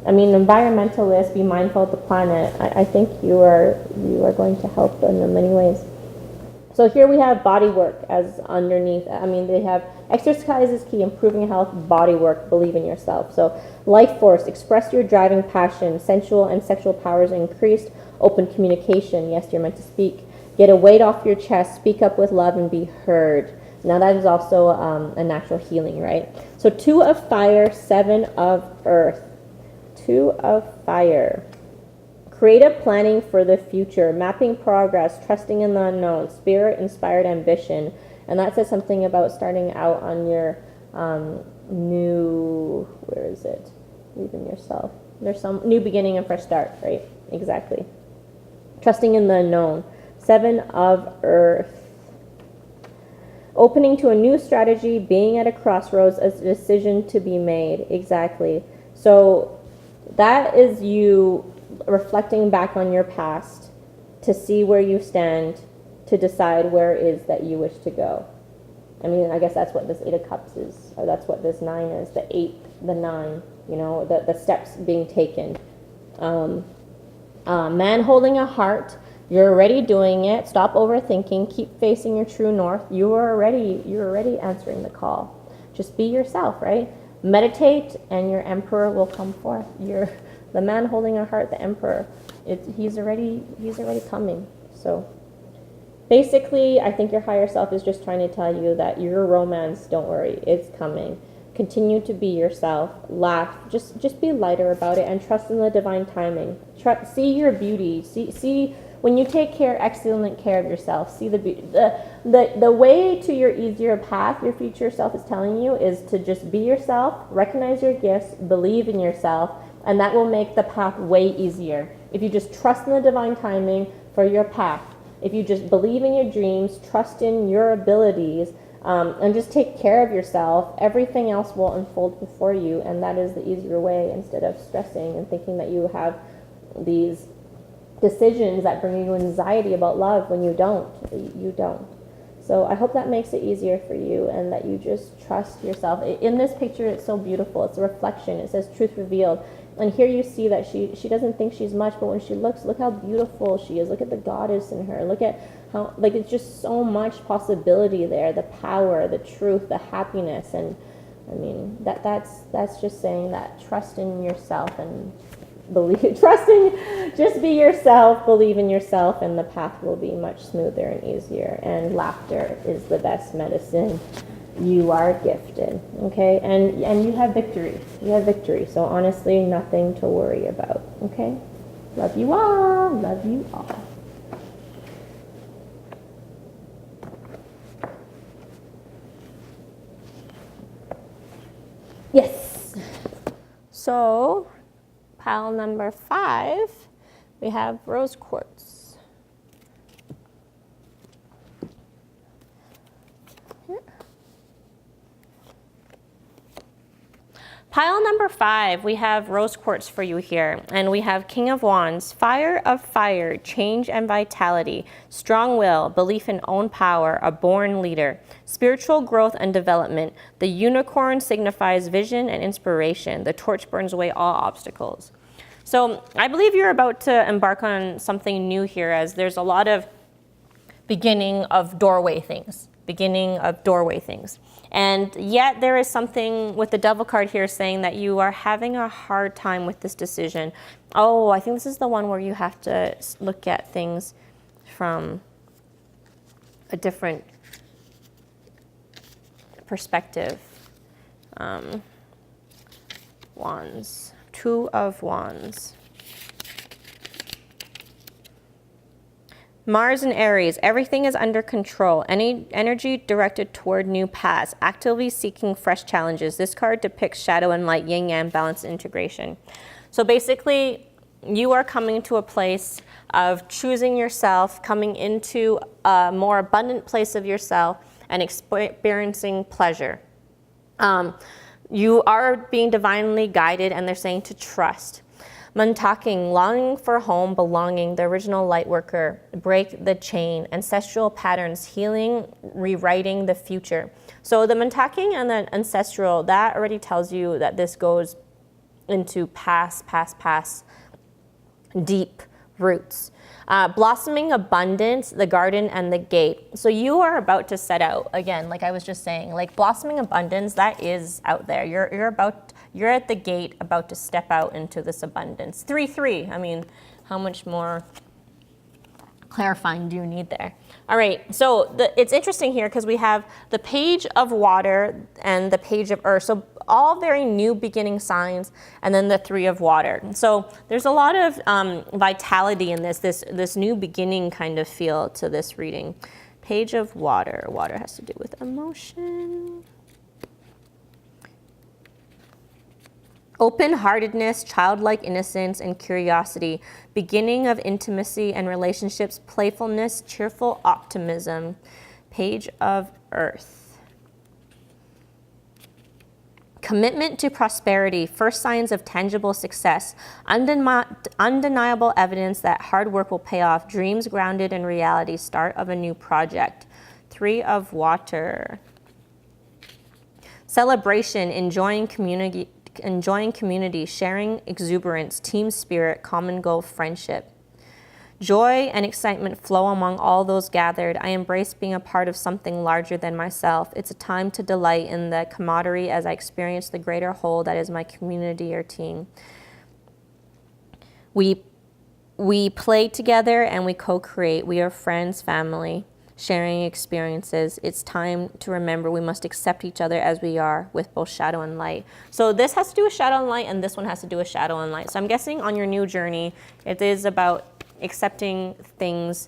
I mean, environmentalists, be mindful of the planet. I think you are going to help in many ways. So here we have body work as underneath. I mean, they have exercise is key, improving health, body work, believe in yourself. So life force, express your driving passion, sensual and sexual powers increased, open communication. Yes, you're meant to speak. Get a weight off your chest, speak up with love and be heard. Now that is also a natural healing, right? So 2 of fire, 7 of earth. 2 of fire. Creative planning for the future, mapping progress, trusting in the unknown, spirit-inspired ambition. And that says something about starting out on your new, where is it? Believe in yourself. There's some new beginning and fresh start, right? Exactly. Trusting in the unknown. 7 of earth. Opening to a new strategy, being at a crossroads, a decision to be made. Exactly. So that is you reflecting back on your past to see where you stand, to decide where it is that you wish to go. I mean, I guess that's what this 8 of Cups is, or that's what this 9 is, the 8, the 9, you know, the steps being taken. Man holding a heart, you're already doing it. Stop overthinking, keep facing your true north. You're already answering the call. Just be yourself, right? Meditate and your emperor will come forth. You're the man holding a heart, the emperor. He's already coming. So basically, I think your higher self is just trying to tell you that your romance, don't worry, it's coming. Continue to be yourself. Laugh. Just be lighter about it and trust in the divine timing. See your beauty. See when you take excellent care of yourself. See the beauty. The way to your easier path, your future self is telling you, is to just be yourself, recognize your gifts, believe in yourself, and that will make the path way easier. If you just trust in the divine timing for your path, if you just believe in your dreams, trust in your abilities, and just take care of yourself, everything else will unfold before you, and that is the easier way, instead of stressing and thinking that you have these decisions that bring you anxiety about love when you don't. You don't. So I hope that makes it easier for you, and that you just trust yourself. In this picture, it's so beautiful. It's a reflection. It says truth revealed. And here you see that she doesn't think she's much, but when she looks, look how beautiful she is. Look at the goddess in her. Look at how, like, it's just so much possibility there. The power, the truth, the happiness. And I mean, that's just saying that trust in yourself and believe, just be yourself, believe in yourself, and the path will be much smoother and easier. And laughter is the best medicine. You are gifted, okay? And you have victory. You have victory. So honestly, nothing to worry about, okay? Love you all. Love you all. Yes. So pile number 5, we have rose quartz. Pile number 5, we have rose quartz for you here, and we have King of Wands, fire of fire, change and vitality, strong will, belief in own power, a born leader, spiritual growth and development. The unicorn signifies vision and inspiration. The torch burns away all obstacles. So I believe you're about to embark on something new here, as there's a lot of beginning of doorway things. And yet there is something with the Devil card here saying that you are having a hard time with this decision. Oh, I think this is the one where you have to look at things from a different perspective. Wands. 2 of Wands. Mars and Aries, everything is under control. Any energy directed toward new paths, actively seeking fresh challenges. This card depicts shadow and light, yin yang, balance, integration. So basically, you are coming to a place of choosing yourself, coming into a more abundant place of yourself, and experiencing pleasure. You are being divinely guided, and they're saying to trust. Muntaking, longing for home, belonging, the original light worker, break the chain, ancestral patterns, healing, rewriting the future. So the Muntaking and the ancestral, that already tells you that this goes into past, deep roots. Blossoming abundance, the garden and the gate. So you are about to set out, again, like I was just saying, like blossoming abundance, that is out there. You're at the gate about to step out into this abundance. 3-3, I mean, how much more clarifying do you need there? All right, so it's interesting here because we have the page of water and the page of earth. So all very new beginning signs, and then the 3 of water. So there's a lot of vitality in this new beginning kind of feel to this reading. Page of water. Water has to do with emotion. Open-heartedness, childlike innocence, and curiosity. Beginning of intimacy and relationships, playfulness, cheerful optimism. Page of earth. Commitment to prosperity, first signs of tangible success, undeniable evidence that hard work will pay off, dreams grounded in reality, start of a new project. 3 of water. Celebration, enjoying community, sharing exuberance, team spirit, common goal, friendship. Joy and excitement flow among all those gathered. I embrace being a part of something larger than myself. It's a time to delight in the camaraderie as I experience the greater whole that is my community or team. We play together and we co-create. We are friends, family, sharing experiences. It's time to remember we must accept each other as we are, with both shadow and light. So this has to do with shadow and light, and this one has to do with shadow and light. So I'm guessing on your new journey, it is about accepting things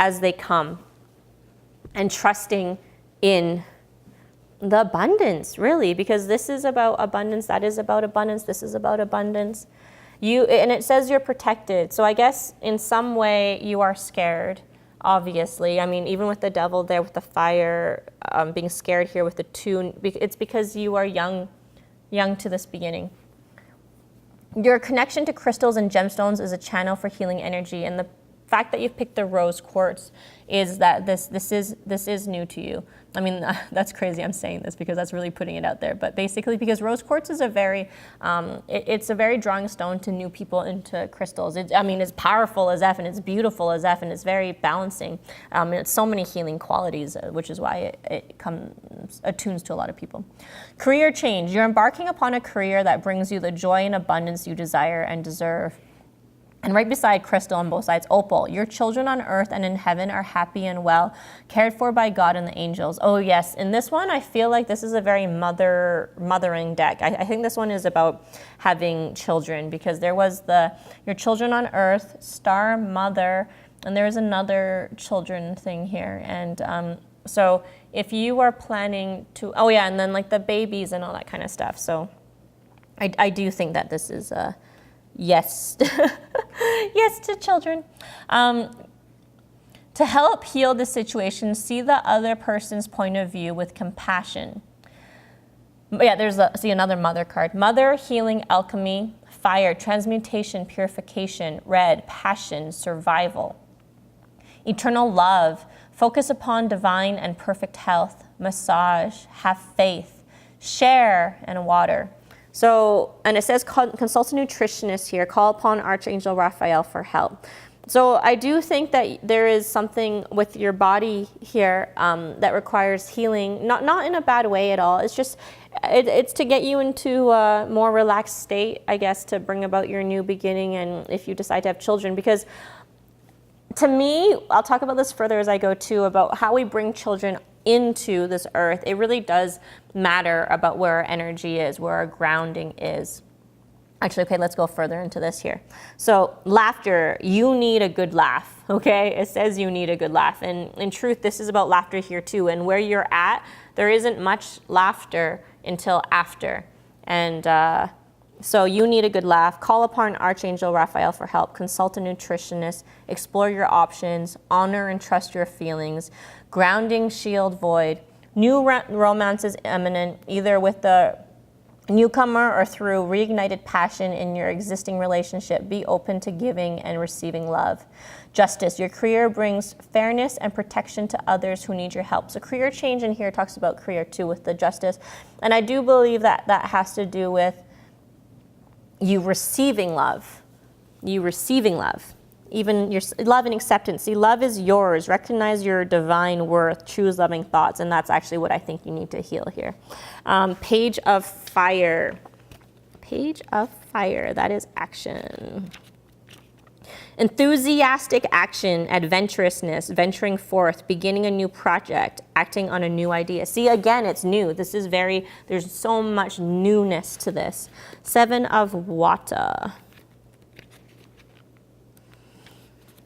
as they come and trusting in the abundance, really, because this is about abundance, that is about abundance, this is about abundance. And it says you're protected. So I guess in some way you are scared, obviously. I mean, even with the Devil there with the fire, being scared here with the 2, it's because you are young to this beginning. Your connection to crystals and gemstones is a channel for healing energy, and the fact that you've picked the rose quartz is that this is new to you. I mean, that's crazy I'm saying this because that's really putting it out there, but basically because rose quartz is a very, it's a very drawing stone to new people into crystals. It's powerful as F, and it's beautiful as F, and it's very balancing. And it's so many healing qualities, which is why it attunes to a lot of people. Career change. You're embarking upon a career that brings you the joy and abundance you desire and deserve. And right beside crystal on both sides, opal. Your children on earth and in heaven are happy and well, cared for by God and the angels. Oh yes, in this one, I feel like this is a very mothering deck. I think this one is about having children, because there was your children on earth, star, mother, and there's another children thing here. And so if you are planning to, oh yeah, and then like the babies and all that kind of stuff. So I do think that this is a yes. Yes to children. To help heal the situation, see the other person's point of view with compassion. Yeah, see another mother card. Mother, healing, alchemy, fire, transmutation, purification, red, passion, survival. Eternal love, focus upon divine and perfect health, massage, have faith, share, and water. So, and it says consult a nutritionist here, call upon Archangel Raphael for help. So I do think that there is something with your body here that requires healing, not in a bad way at all. It's just, it's to get you into a more relaxed state, I guess, to bring about your new beginning, and if you decide to have children. Because to me, I'll talk about this further as I go too, about how we bring children into this earth. It really does matter about where our energy is, where our grounding is. Actually, okay, let's go further into this here. So laughter, you need a good laugh, okay? It says you need a good laugh. And in truth, this is about laughter here too. And where you're at, there isn't much laughter until after. And so you need a good laugh. Call upon Archangel Raphael for help. Consult a nutritionist. Explore your options. Honor and trust your feelings. Grounding, shield, void. New romance is imminent, either with the newcomer or through reignited passion in your existing relationship. Be open to giving and receiving love. Justice, your career brings fairness and protection to others who need your help. So career change in here talks about career too with the justice. And I do believe that that has to do with you receiving love. You receiving love. Even your love and acceptance. See, love is yours. Recognize your divine worth. Choose loving thoughts. And that's actually what I think you need to heal here. Page of fire. Page of fire. That is action. Enthusiastic action, adventurousness, venturing forth, beginning a new project, acting on a new idea. See, again, it's new. This is there's so much newness to this. 7 of water.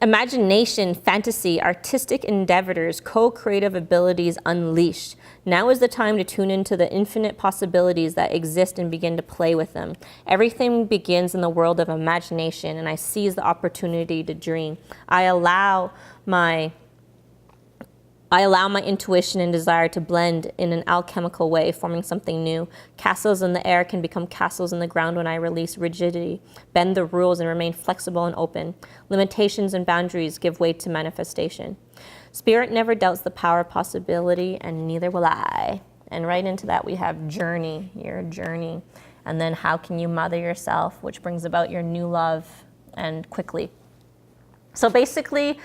Imagination, fantasy, artistic endeavors, co-creative abilities unleashed. Now is the time to tune into the infinite possibilities that exist and begin to play with them. Everything begins in the world of imagination, and I seize the opportunity to dream. I allow my intuition and desire to blend in an alchemical way, forming something new. Castles in the air can become castles in the ground when I release rigidity, bend the rules, and remain flexible and open. Limitations and boundaries give way to manifestation. Spirit never doubts the power of possibility, and neither will I. And right into that we have journey, your journey. And then how can you mother yourself, which brings about your new love, and quickly. So basically,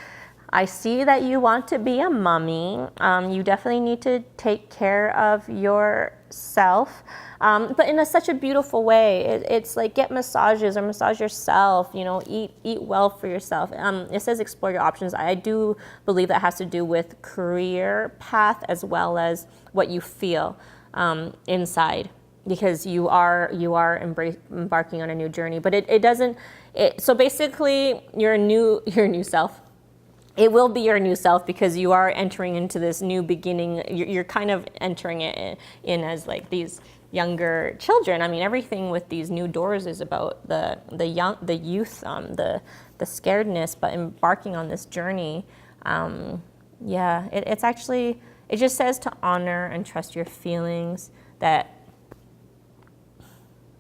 I see that you want to be a mommy. You definitely need to take care of yourself, but in such a beautiful way. It's like get massages or massage yourself, eat well for yourself. It says explore your options. I do believe that has to do with career path as well as what you feel inside, because you are embarking on a new journey. But it doesn't, so basically your new self. It will be your new self because you are entering into this new beginning. You're kind of entering it in as like these younger children. I mean, everything with these new doors is about the youth, the scaredness, but embarking on this journey. It's actually, it just says to honor and trust your feelings. That,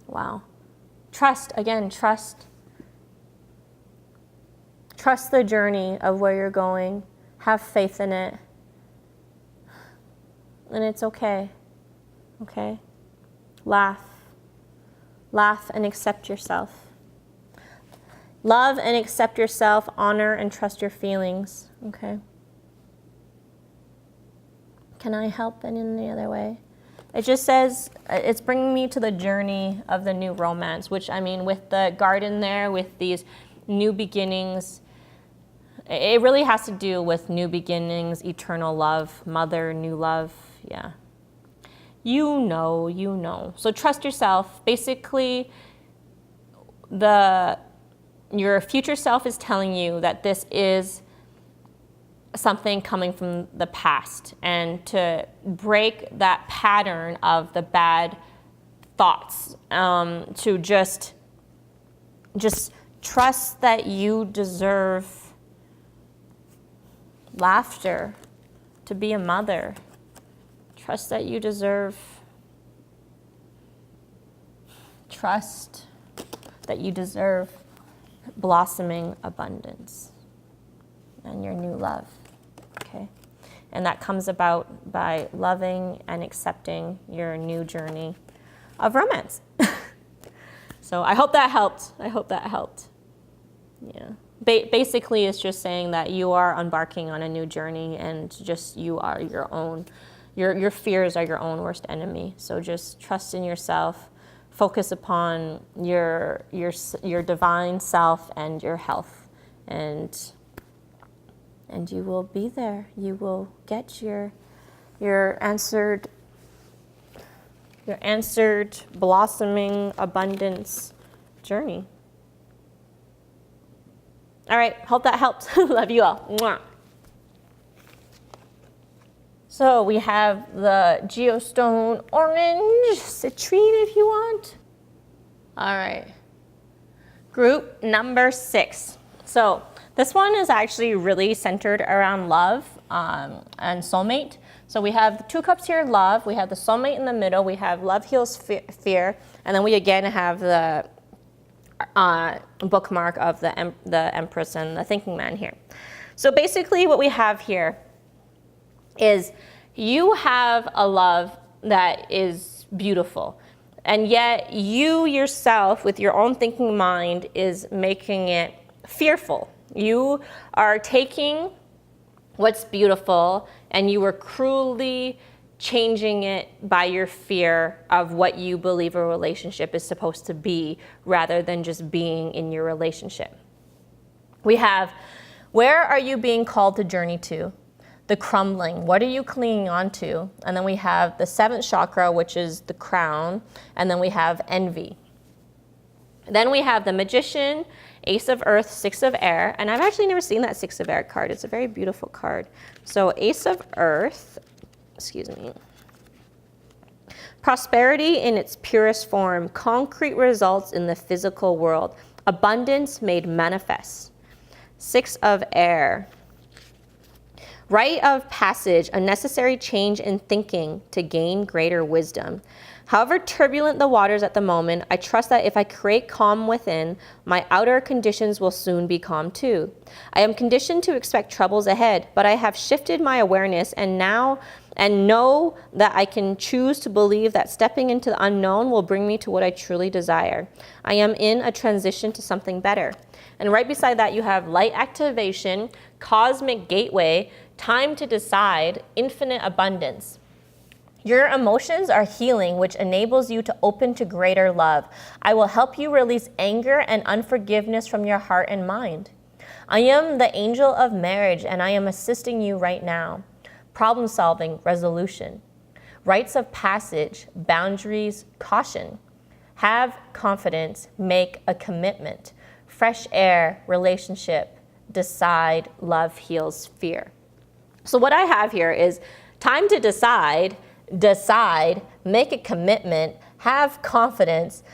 wow, trust. Trust the journey of where you're going. Have faith in it. And it's okay. Okay? Laugh. Laugh and accept yourself. Love and accept yourself. Honor and trust your feelings. Okay? Can I help in any other way? It just says, it's bringing me to the journey of the new romance, which, I mean, with the garden there, with these new beginnings, it really has to do with new beginnings, eternal love, mother, new love, yeah. You know. So trust yourself. Basically, your future self is telling you that this is something coming from the past, and to break that pattern of the bad thoughts, to just trust that you deserve laughter, to be a mother. Trust that you deserve trust that you deserve blossoming abundance and your new love, okay? And that comes about by loving and accepting your new journey of romance. So I hope that helped. I hope that helped. Yeah. Basically, it's just saying that you are embarking on a new journey, and just you are your own. Your fears are your own worst enemy. So just trust in yourself. Focus upon your divine self and your health, and you will be there. You will get your answered blossoming abundance journey. All right, hope that helped. Love you all. Mwah. So we have the geostone orange citrine if you want. All right, group number 6. So this one is actually really centered around love and soulmate. So we have the 2 cups here, love. We have the soulmate in the middle. We have love heals fear. And then we again have the bookmark of the Empress and the Thinking Man here. So basically what we have here is you have a love that is beautiful, and yet you yourself with your own thinking mind is making it fearful. You are taking what's beautiful and you are cruelly changing it by your fear of what you believe a relationship is supposed to be, rather than just being in your relationship. We have, where are you being called to journey to? The crumbling, what are you clinging on to? And then we have the 7th chakra, which is the crown, and then we have envy. Then we have the Magician, Ace of Earth, 6 of Air, and I've actually never seen that 6 of Air card. It's a very beautiful card. So Ace of Earth, excuse me. Prosperity in its purest form, concrete results in the physical world, abundance made manifest. 6 of Air. Rite of passage, a necessary change in thinking to gain greater wisdom. However turbulent the waters at the moment, I trust that if I create calm within, my outer conditions will soon be calm too. I am conditioned to expect troubles ahead, but I have shifted my awareness and know that I can choose to believe that stepping into the unknown will bring me to what I truly desire. I am in a transition to something better. And right beside that, you have light activation, cosmic gateway, time to decide, infinite abundance. Your emotions are healing, which enables you to open to greater love. I will help you release anger and unforgiveness from your heart and mind. I am the angel of marriage, and I am assisting you right now. Problem solving, resolution. Rites of passage, boundaries, caution. Have confidence, make a commitment. Fresh air, relationship, decide, love heals fear. So what I have here is time to decide, make a commitment, have confidence.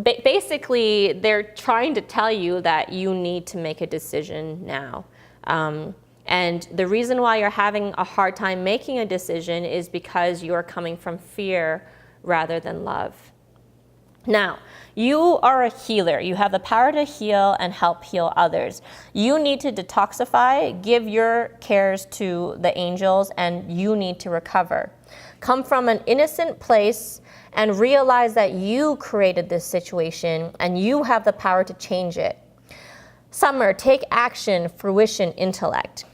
Basically, they're trying to tell you that you need to make a decision now. And the reason why you're having a hard time making a decision is because you're coming from fear rather than love. Now, you are a healer. You have the power to heal and help heal others. You need to detoxify, give your cares to the angels, and you need to recover. Come from an innocent place and realize that you created this situation and you have the power to change it. Summer, take action, fruition, intellect.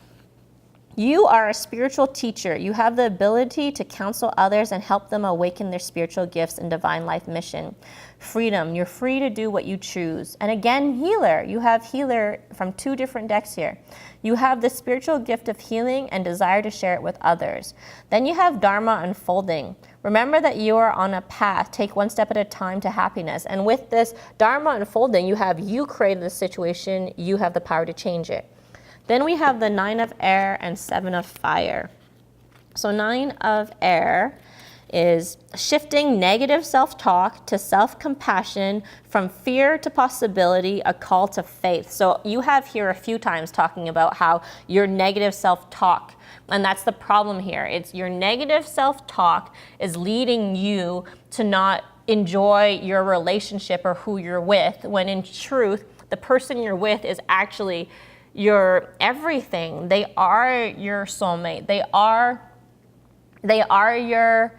You are a spiritual teacher. You have the ability to counsel others and help them awaken their spiritual gifts and divine life mission. Freedom, you're free to do what you choose. And again, healer. You have healer from 2 different decks here. You have the spiritual gift of healing and desire to share it with others. Then you have Dharma unfolding. Remember that you are on a path. Take one step at a time to happiness. And with this Dharma unfolding, you created the situation. You have the power to change it. Then we have the 9 of Air and 7 of Fire. So 9 of Air is shifting negative self-talk to self-compassion, from fear to possibility, a call to faith. So you have here a few times talking about how your negative self-talk, and that's the problem here. It's your negative self-talk is leading you to not enjoy your relationship or who you're with, when in truth, the person you're with is actually your everything. They are your soulmate. They are your,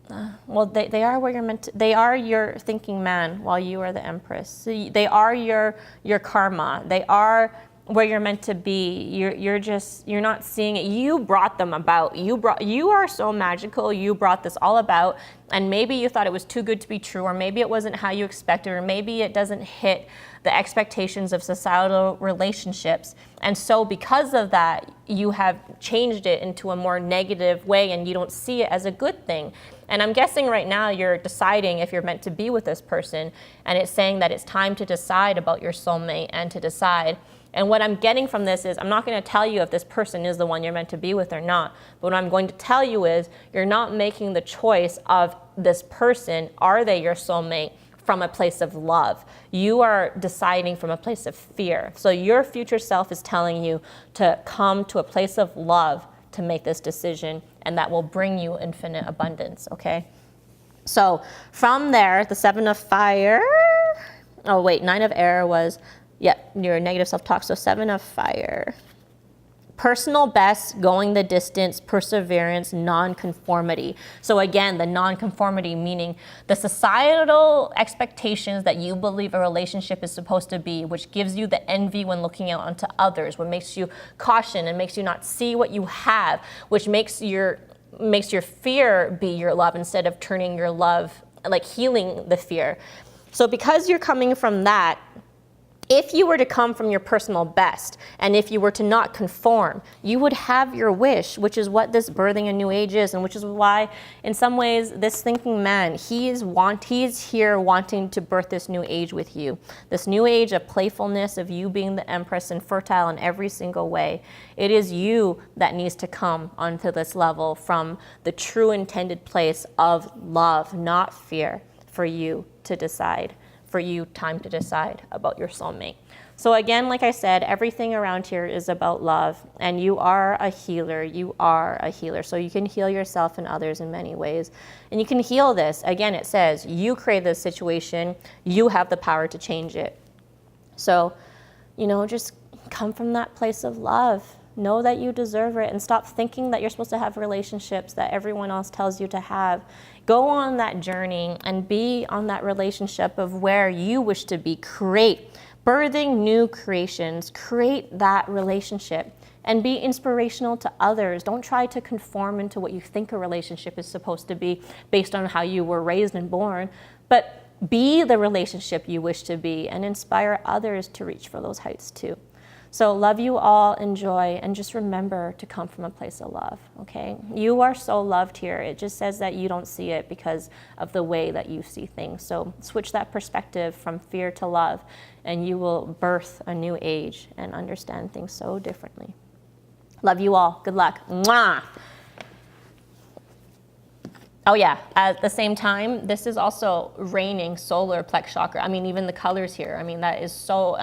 they are where you're meant to, they are your thinking man while you are the empress. So they are your karma. They are where you're meant to be. You're not seeing it. You brought them about. You are so magical. You brought this all about, and maybe you thought it was too good to be true, or maybe it wasn't how you expected, or maybe it doesn't hit the expectations of societal relationships. And so because of that, you have changed it into a more negative way, and you don't see it as a good thing. And I'm guessing right now you're deciding if you're meant to be with this person, and it's saying that it's time to decide about your soulmate and to decide. And what I'm getting from this is, I'm not going to tell you if this person is the one you're meant to be with or not. But what I'm going to tell you is, you're not making the choice of this person, are they your soulmate, from a place of love. You are deciding from a place of fear. So your future self is telling you to come to a place of love to make this decision, and that will bring you infinite abundance, okay? So from there, the 7 of fire, 9 of air was, your negative self-talk. So 7 of fire. Personal best, going the distance, perseverance, non-conformity. So again, the non-conformity meaning the societal expectations that you believe a relationship is supposed to be, which gives you the envy when looking out onto others, what makes you caution and makes you not see what you have, which makes your fear be your love instead of turning your love, like healing the fear. So because you're coming from that, if you were to come from your personal best, and if you were to not conform, you would have your wish, which is what this birthing a new age is, and which is why, in some ways, this thinking man, he is here wanting to birth this new age with you. This new age of playfulness, of you being the empress and fertile in every single way. It is you that needs to come onto this level from the true intended place of love, not fear, for you to decide. For you, time to decide about your soulmate. So again, like I said, everything around here is about love, and you are a healer. You are a healer. So you can heal yourself and others in many ways. And you can heal this. Again, it says you create this situation. You have the power to change it. So, just come from that place of love. Know that you deserve it, and stop thinking that you're supposed to have relationships that everyone else tells you to have. Go on that journey and be on that relationship of where you wish to be. Create, birthing new creations. Create that relationship and be inspirational to others. Don't try to conform into what you think a relationship is supposed to be based on how you were raised and born, but be the relationship you wish to be and inspire others to reach for those heights too. So love you all, enjoy, and just remember to come from a place of love, okay? You are so loved here. It just says that you don't see it because of the way that you see things. So switch that perspective from fear to love, and you will birth a new age and understand things so differently. Love you all. Good luck. Mwah! Oh yeah, at the same time, this is also raining solar plex chakra. I mean, even the colors here, that is so,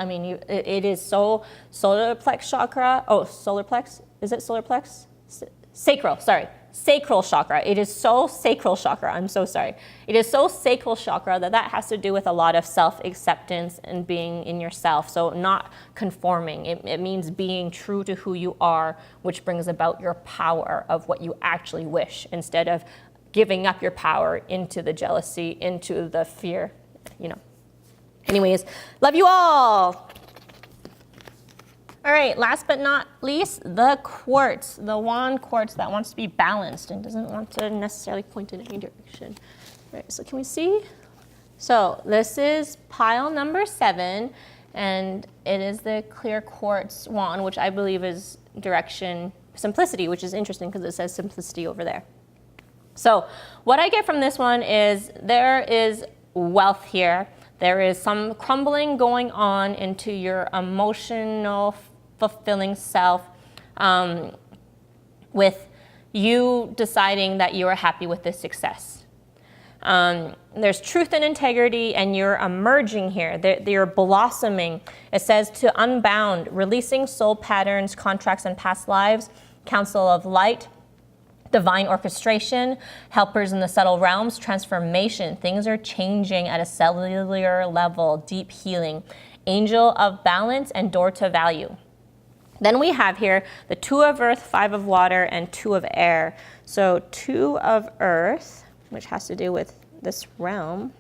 it is so solar plex chakra. Oh, solar plex, is it solar plex? Sacral, sorry, sacral chakra. It is so sacral chakra, I'm so sorry. It is so sacral chakra that has to do with a lot of self-acceptance and being in yourself. So not conforming, it means being true to who you are, which brings about your power of what you actually wish, instead of giving up your power into the jealousy, into the fear, Anyways, love you all. All right, last but not least, the quartz, the wand quartz that wants to be balanced and doesn't want to necessarily point in any direction. All right, so can we see? So this is pile number 7, and it is the clear quartz wand, which I believe is direction simplicity, which is interesting because it says simplicity over there. So what I get from this one is there is wealth here. There is some crumbling going on into your emotional, fulfilling self, with you deciding that you are happy with this success. There's truth and integrity, and you're emerging here. You're blossoming. It says to unbound, releasing soul patterns, contracts, and past lives, council of light. Divine orchestration, helpers in the subtle realms, transformation. Things are changing at a cellular level, deep healing. Angel of balance and door to value. Then we have here the 2 of earth, 5 of water, and 2 of air. So 2 of earth, which has to do with this realm.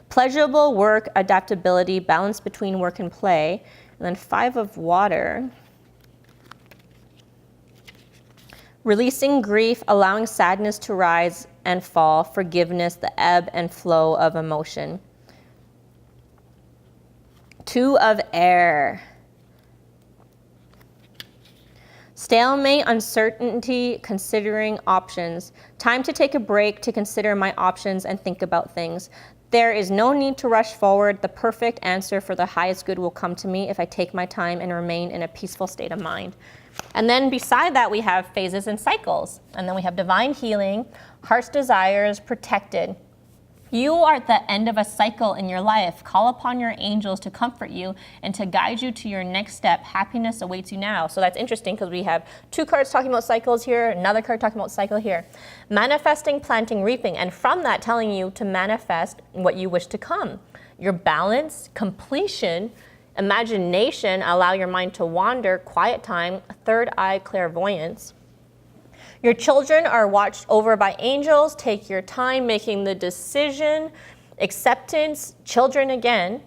Pleasurable work, adaptability, balance between work and play. And then 5 of water. Releasing grief, allowing sadness to rise and fall, forgiveness, the ebb and flow of emotion. 2 of air. Stalemate, uncertainty, considering options. Time to take a break to consider my options and think about things. There is no need to rush forward. The perfect answer for the highest good will come to me if I take my time and remain in a peaceful state of mind. And then beside that, we have phases and cycles. And then we have divine healing, heart's desires, protected. You are at the end of a cycle in your life. Call upon your angels to comfort you and to guide you to your next step. Happiness awaits you now. So that's interesting because we have 2 cards talking about cycles here, another card talking about cycle here. Manifesting, planting, reaping. And from that, telling you to manifest what you wish to come. Your balance, completion, imagination, allow your mind to wander, quiet time, third eye clairvoyance. Your children are watched over by angels. Take your time making the decision. Acceptance, children again.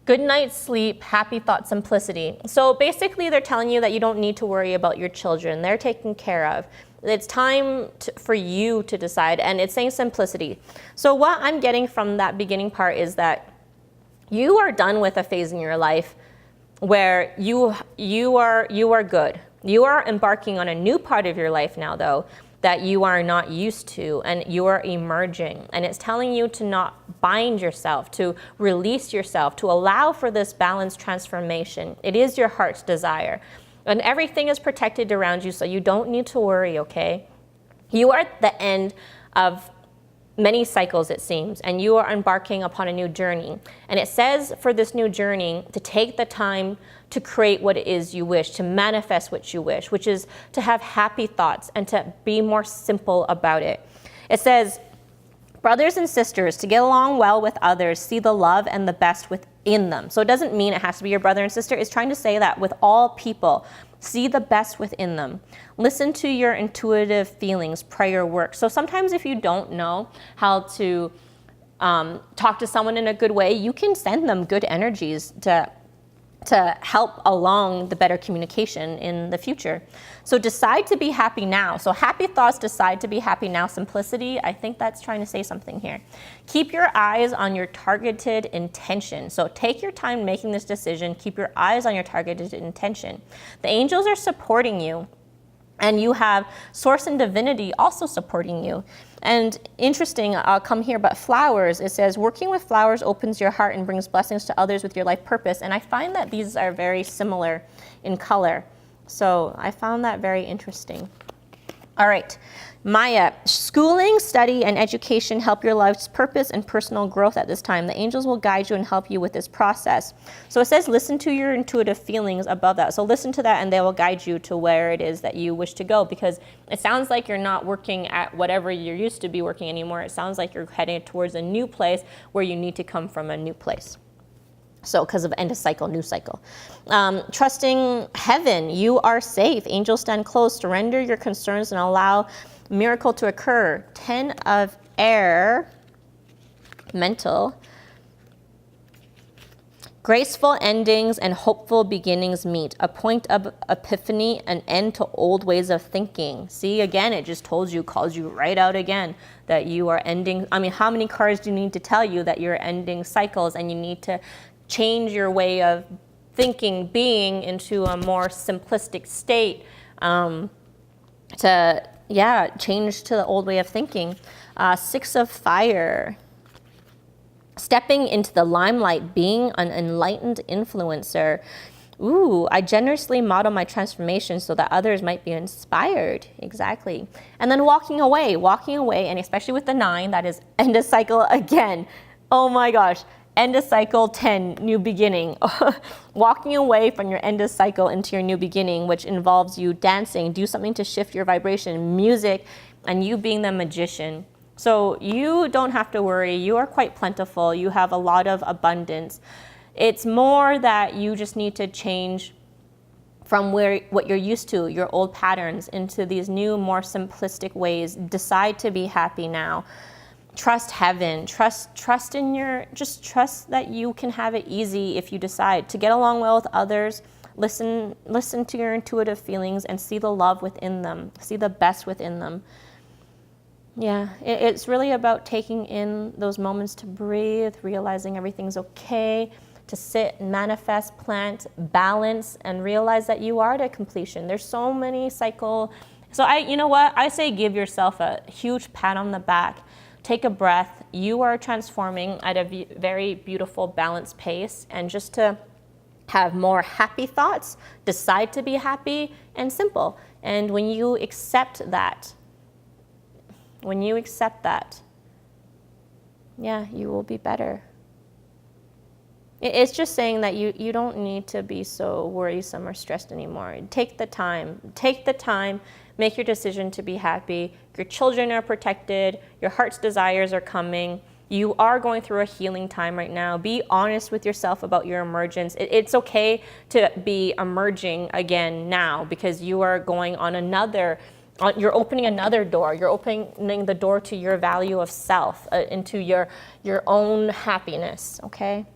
Good night's sleep, happy thought, simplicity. So basically they're telling you that you don't need to worry about your children. They're taken care of. It's time for you to decide, and it's saying simplicity. So what I'm getting from that beginning part is that you are done with a phase in your life where you are good. You are embarking on a new part of your life now, though, that you are not used to, and you are emerging. And it's telling you to not bind yourself, to release yourself, to allow for this balanced transformation. It is your heart's desire. And everything is protected around you, so you don't need to worry, okay? You are at the end of many cycles, it seems, and you are embarking upon a new journey. And it says for this new journey to take the time to create what it is you wish, to manifest what you wish, which is to have happy thoughts and to be more simple about it. It says, brothers and sisters, to get along well with others, see the love and the best within them. So it doesn't mean it has to be your brother and sister. It's trying to say that with all people, see the best within them. Listen to your intuitive feelings, prayer work. So sometimes if you don't know how to talk to someone in a good way, you can send them good energies to help along the better communication in the future. So decide to be happy now. So happy thoughts, decide to be happy now. Simplicity, I think that's trying to say something here. Keep your eyes on your targeted intention. So take your time making this decision. Keep your eyes on your targeted intention. The angels are supporting you, and you have source and divinity also supporting you. And interesting, I'll come here, but flowers, it says, working with flowers opens your heart and brings blessings to others with your life purpose. And I find that these are very similar in color. So I found that very interesting. All right, Maya, schooling, study, and education help your life's purpose and personal growth at this time. The angels will guide you and help you with this process. So it says, listen to your intuitive feelings above that. So listen to that and they will guide you to where it is that you wish to go, because it sounds like you're not working at whatever you're used to be working anymore. It sounds like you're heading towards a new place where you need to come from a new place. So because of end of cycle, new cycle. Trusting heaven, you are safe. Angels stand close. Surrender your concerns and allow miracle to occur. 10 of air, mental. Graceful endings and hopeful beginnings meet. A point of epiphany, an end to old ways of thinking. See, again, it just calls you right out again that you are ending. I mean, how many cards do you need to tell you that you're ending cycles and you need to change your way of thinking, being into a more simplistic state, change to the old way of thinking. 6 of fire. Stepping into the limelight, being an enlightened influencer. Ooh, I generously model my transformation so that others might be inspired. Exactly. And then walking away, and especially with the 9, that is end of cycle again. Oh my gosh. End of cycle 10, new beginning. Walking away from your end of cycle into your new beginning, which involves you dancing, do something to shift your vibration, music, and you being the magician. So you don't have to worry. You are quite plentiful. You have a lot of abundance. It's more that you just need to change from what you're used to, your old patterns, into these new, more simplistic ways. Decide to be happy now. Trust heaven, trust that you can have it easy if you decide to get along well with others. Listen to your intuitive feelings and see the love within them, see the best within them. Yeah, it's really about taking in those moments to breathe, realizing everything's okay, to sit, manifest, plant, balance, and realize that you are to completion. There's so many cycle. So you know what? I say give yourself a huge pat on the back. Take a breath. You are transforming at a very beautiful, balanced pace. And just to have more happy thoughts, decide to be happy and simple. And when you accept that, yeah, you will be better. It's just saying that you don't need to be so worrisome or stressed anymore. Take the time, make your decision to be happy. Your children are protected, your heart's desires are coming. You are going through a healing time right now. Be honest with yourself about your emergence. It's okay to be emerging again now, because you are going on you're opening another door. You're opening the door to your value of self, into your own happiness, okay?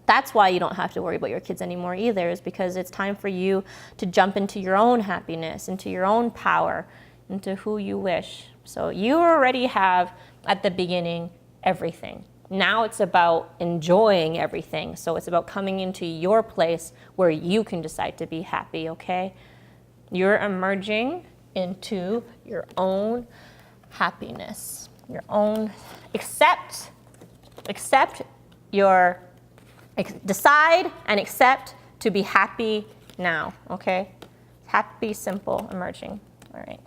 That's why you don't have to worry about your kids anymore either, is because it's time for you to jump into your own happiness, into your own power, into who you wish. So you already have, at the beginning, everything. Now it's about enjoying everything. So it's about coming into your place where you can decide to be happy, okay? You're emerging into your own happiness, your own, decide and accept to be happy now, okay? Happy, simple, emerging. All right.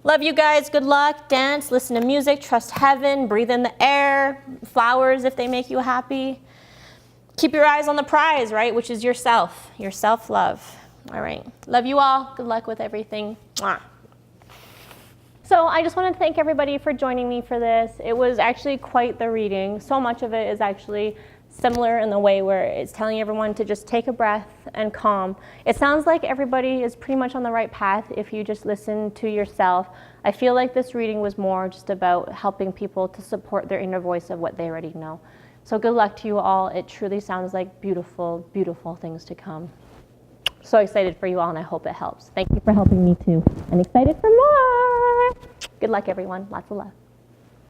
Love you guys. Good luck. Dance, listen to music, trust heaven, breathe in the air, flowers if they make you happy. Keep your eyes on the prize, right? Which is yourself, your self-love. All right. Love you all. Good luck with everything. Mwah. So I just want to thank everybody for joining me for this. It was actually quite the reading. So much of it is actually similar in the way where it's telling everyone to just take a breath and calm. It sounds like everybody is pretty much on the right path if you just listen to yourself. I feel like this reading was more just about helping people to support their inner voice of what they already know. So good luck to you all. It truly sounds like beautiful, beautiful things to come. So excited for you all, and I hope it helps. Thank you for helping me too. I'm excited for more. Good luck, everyone. Lots of love.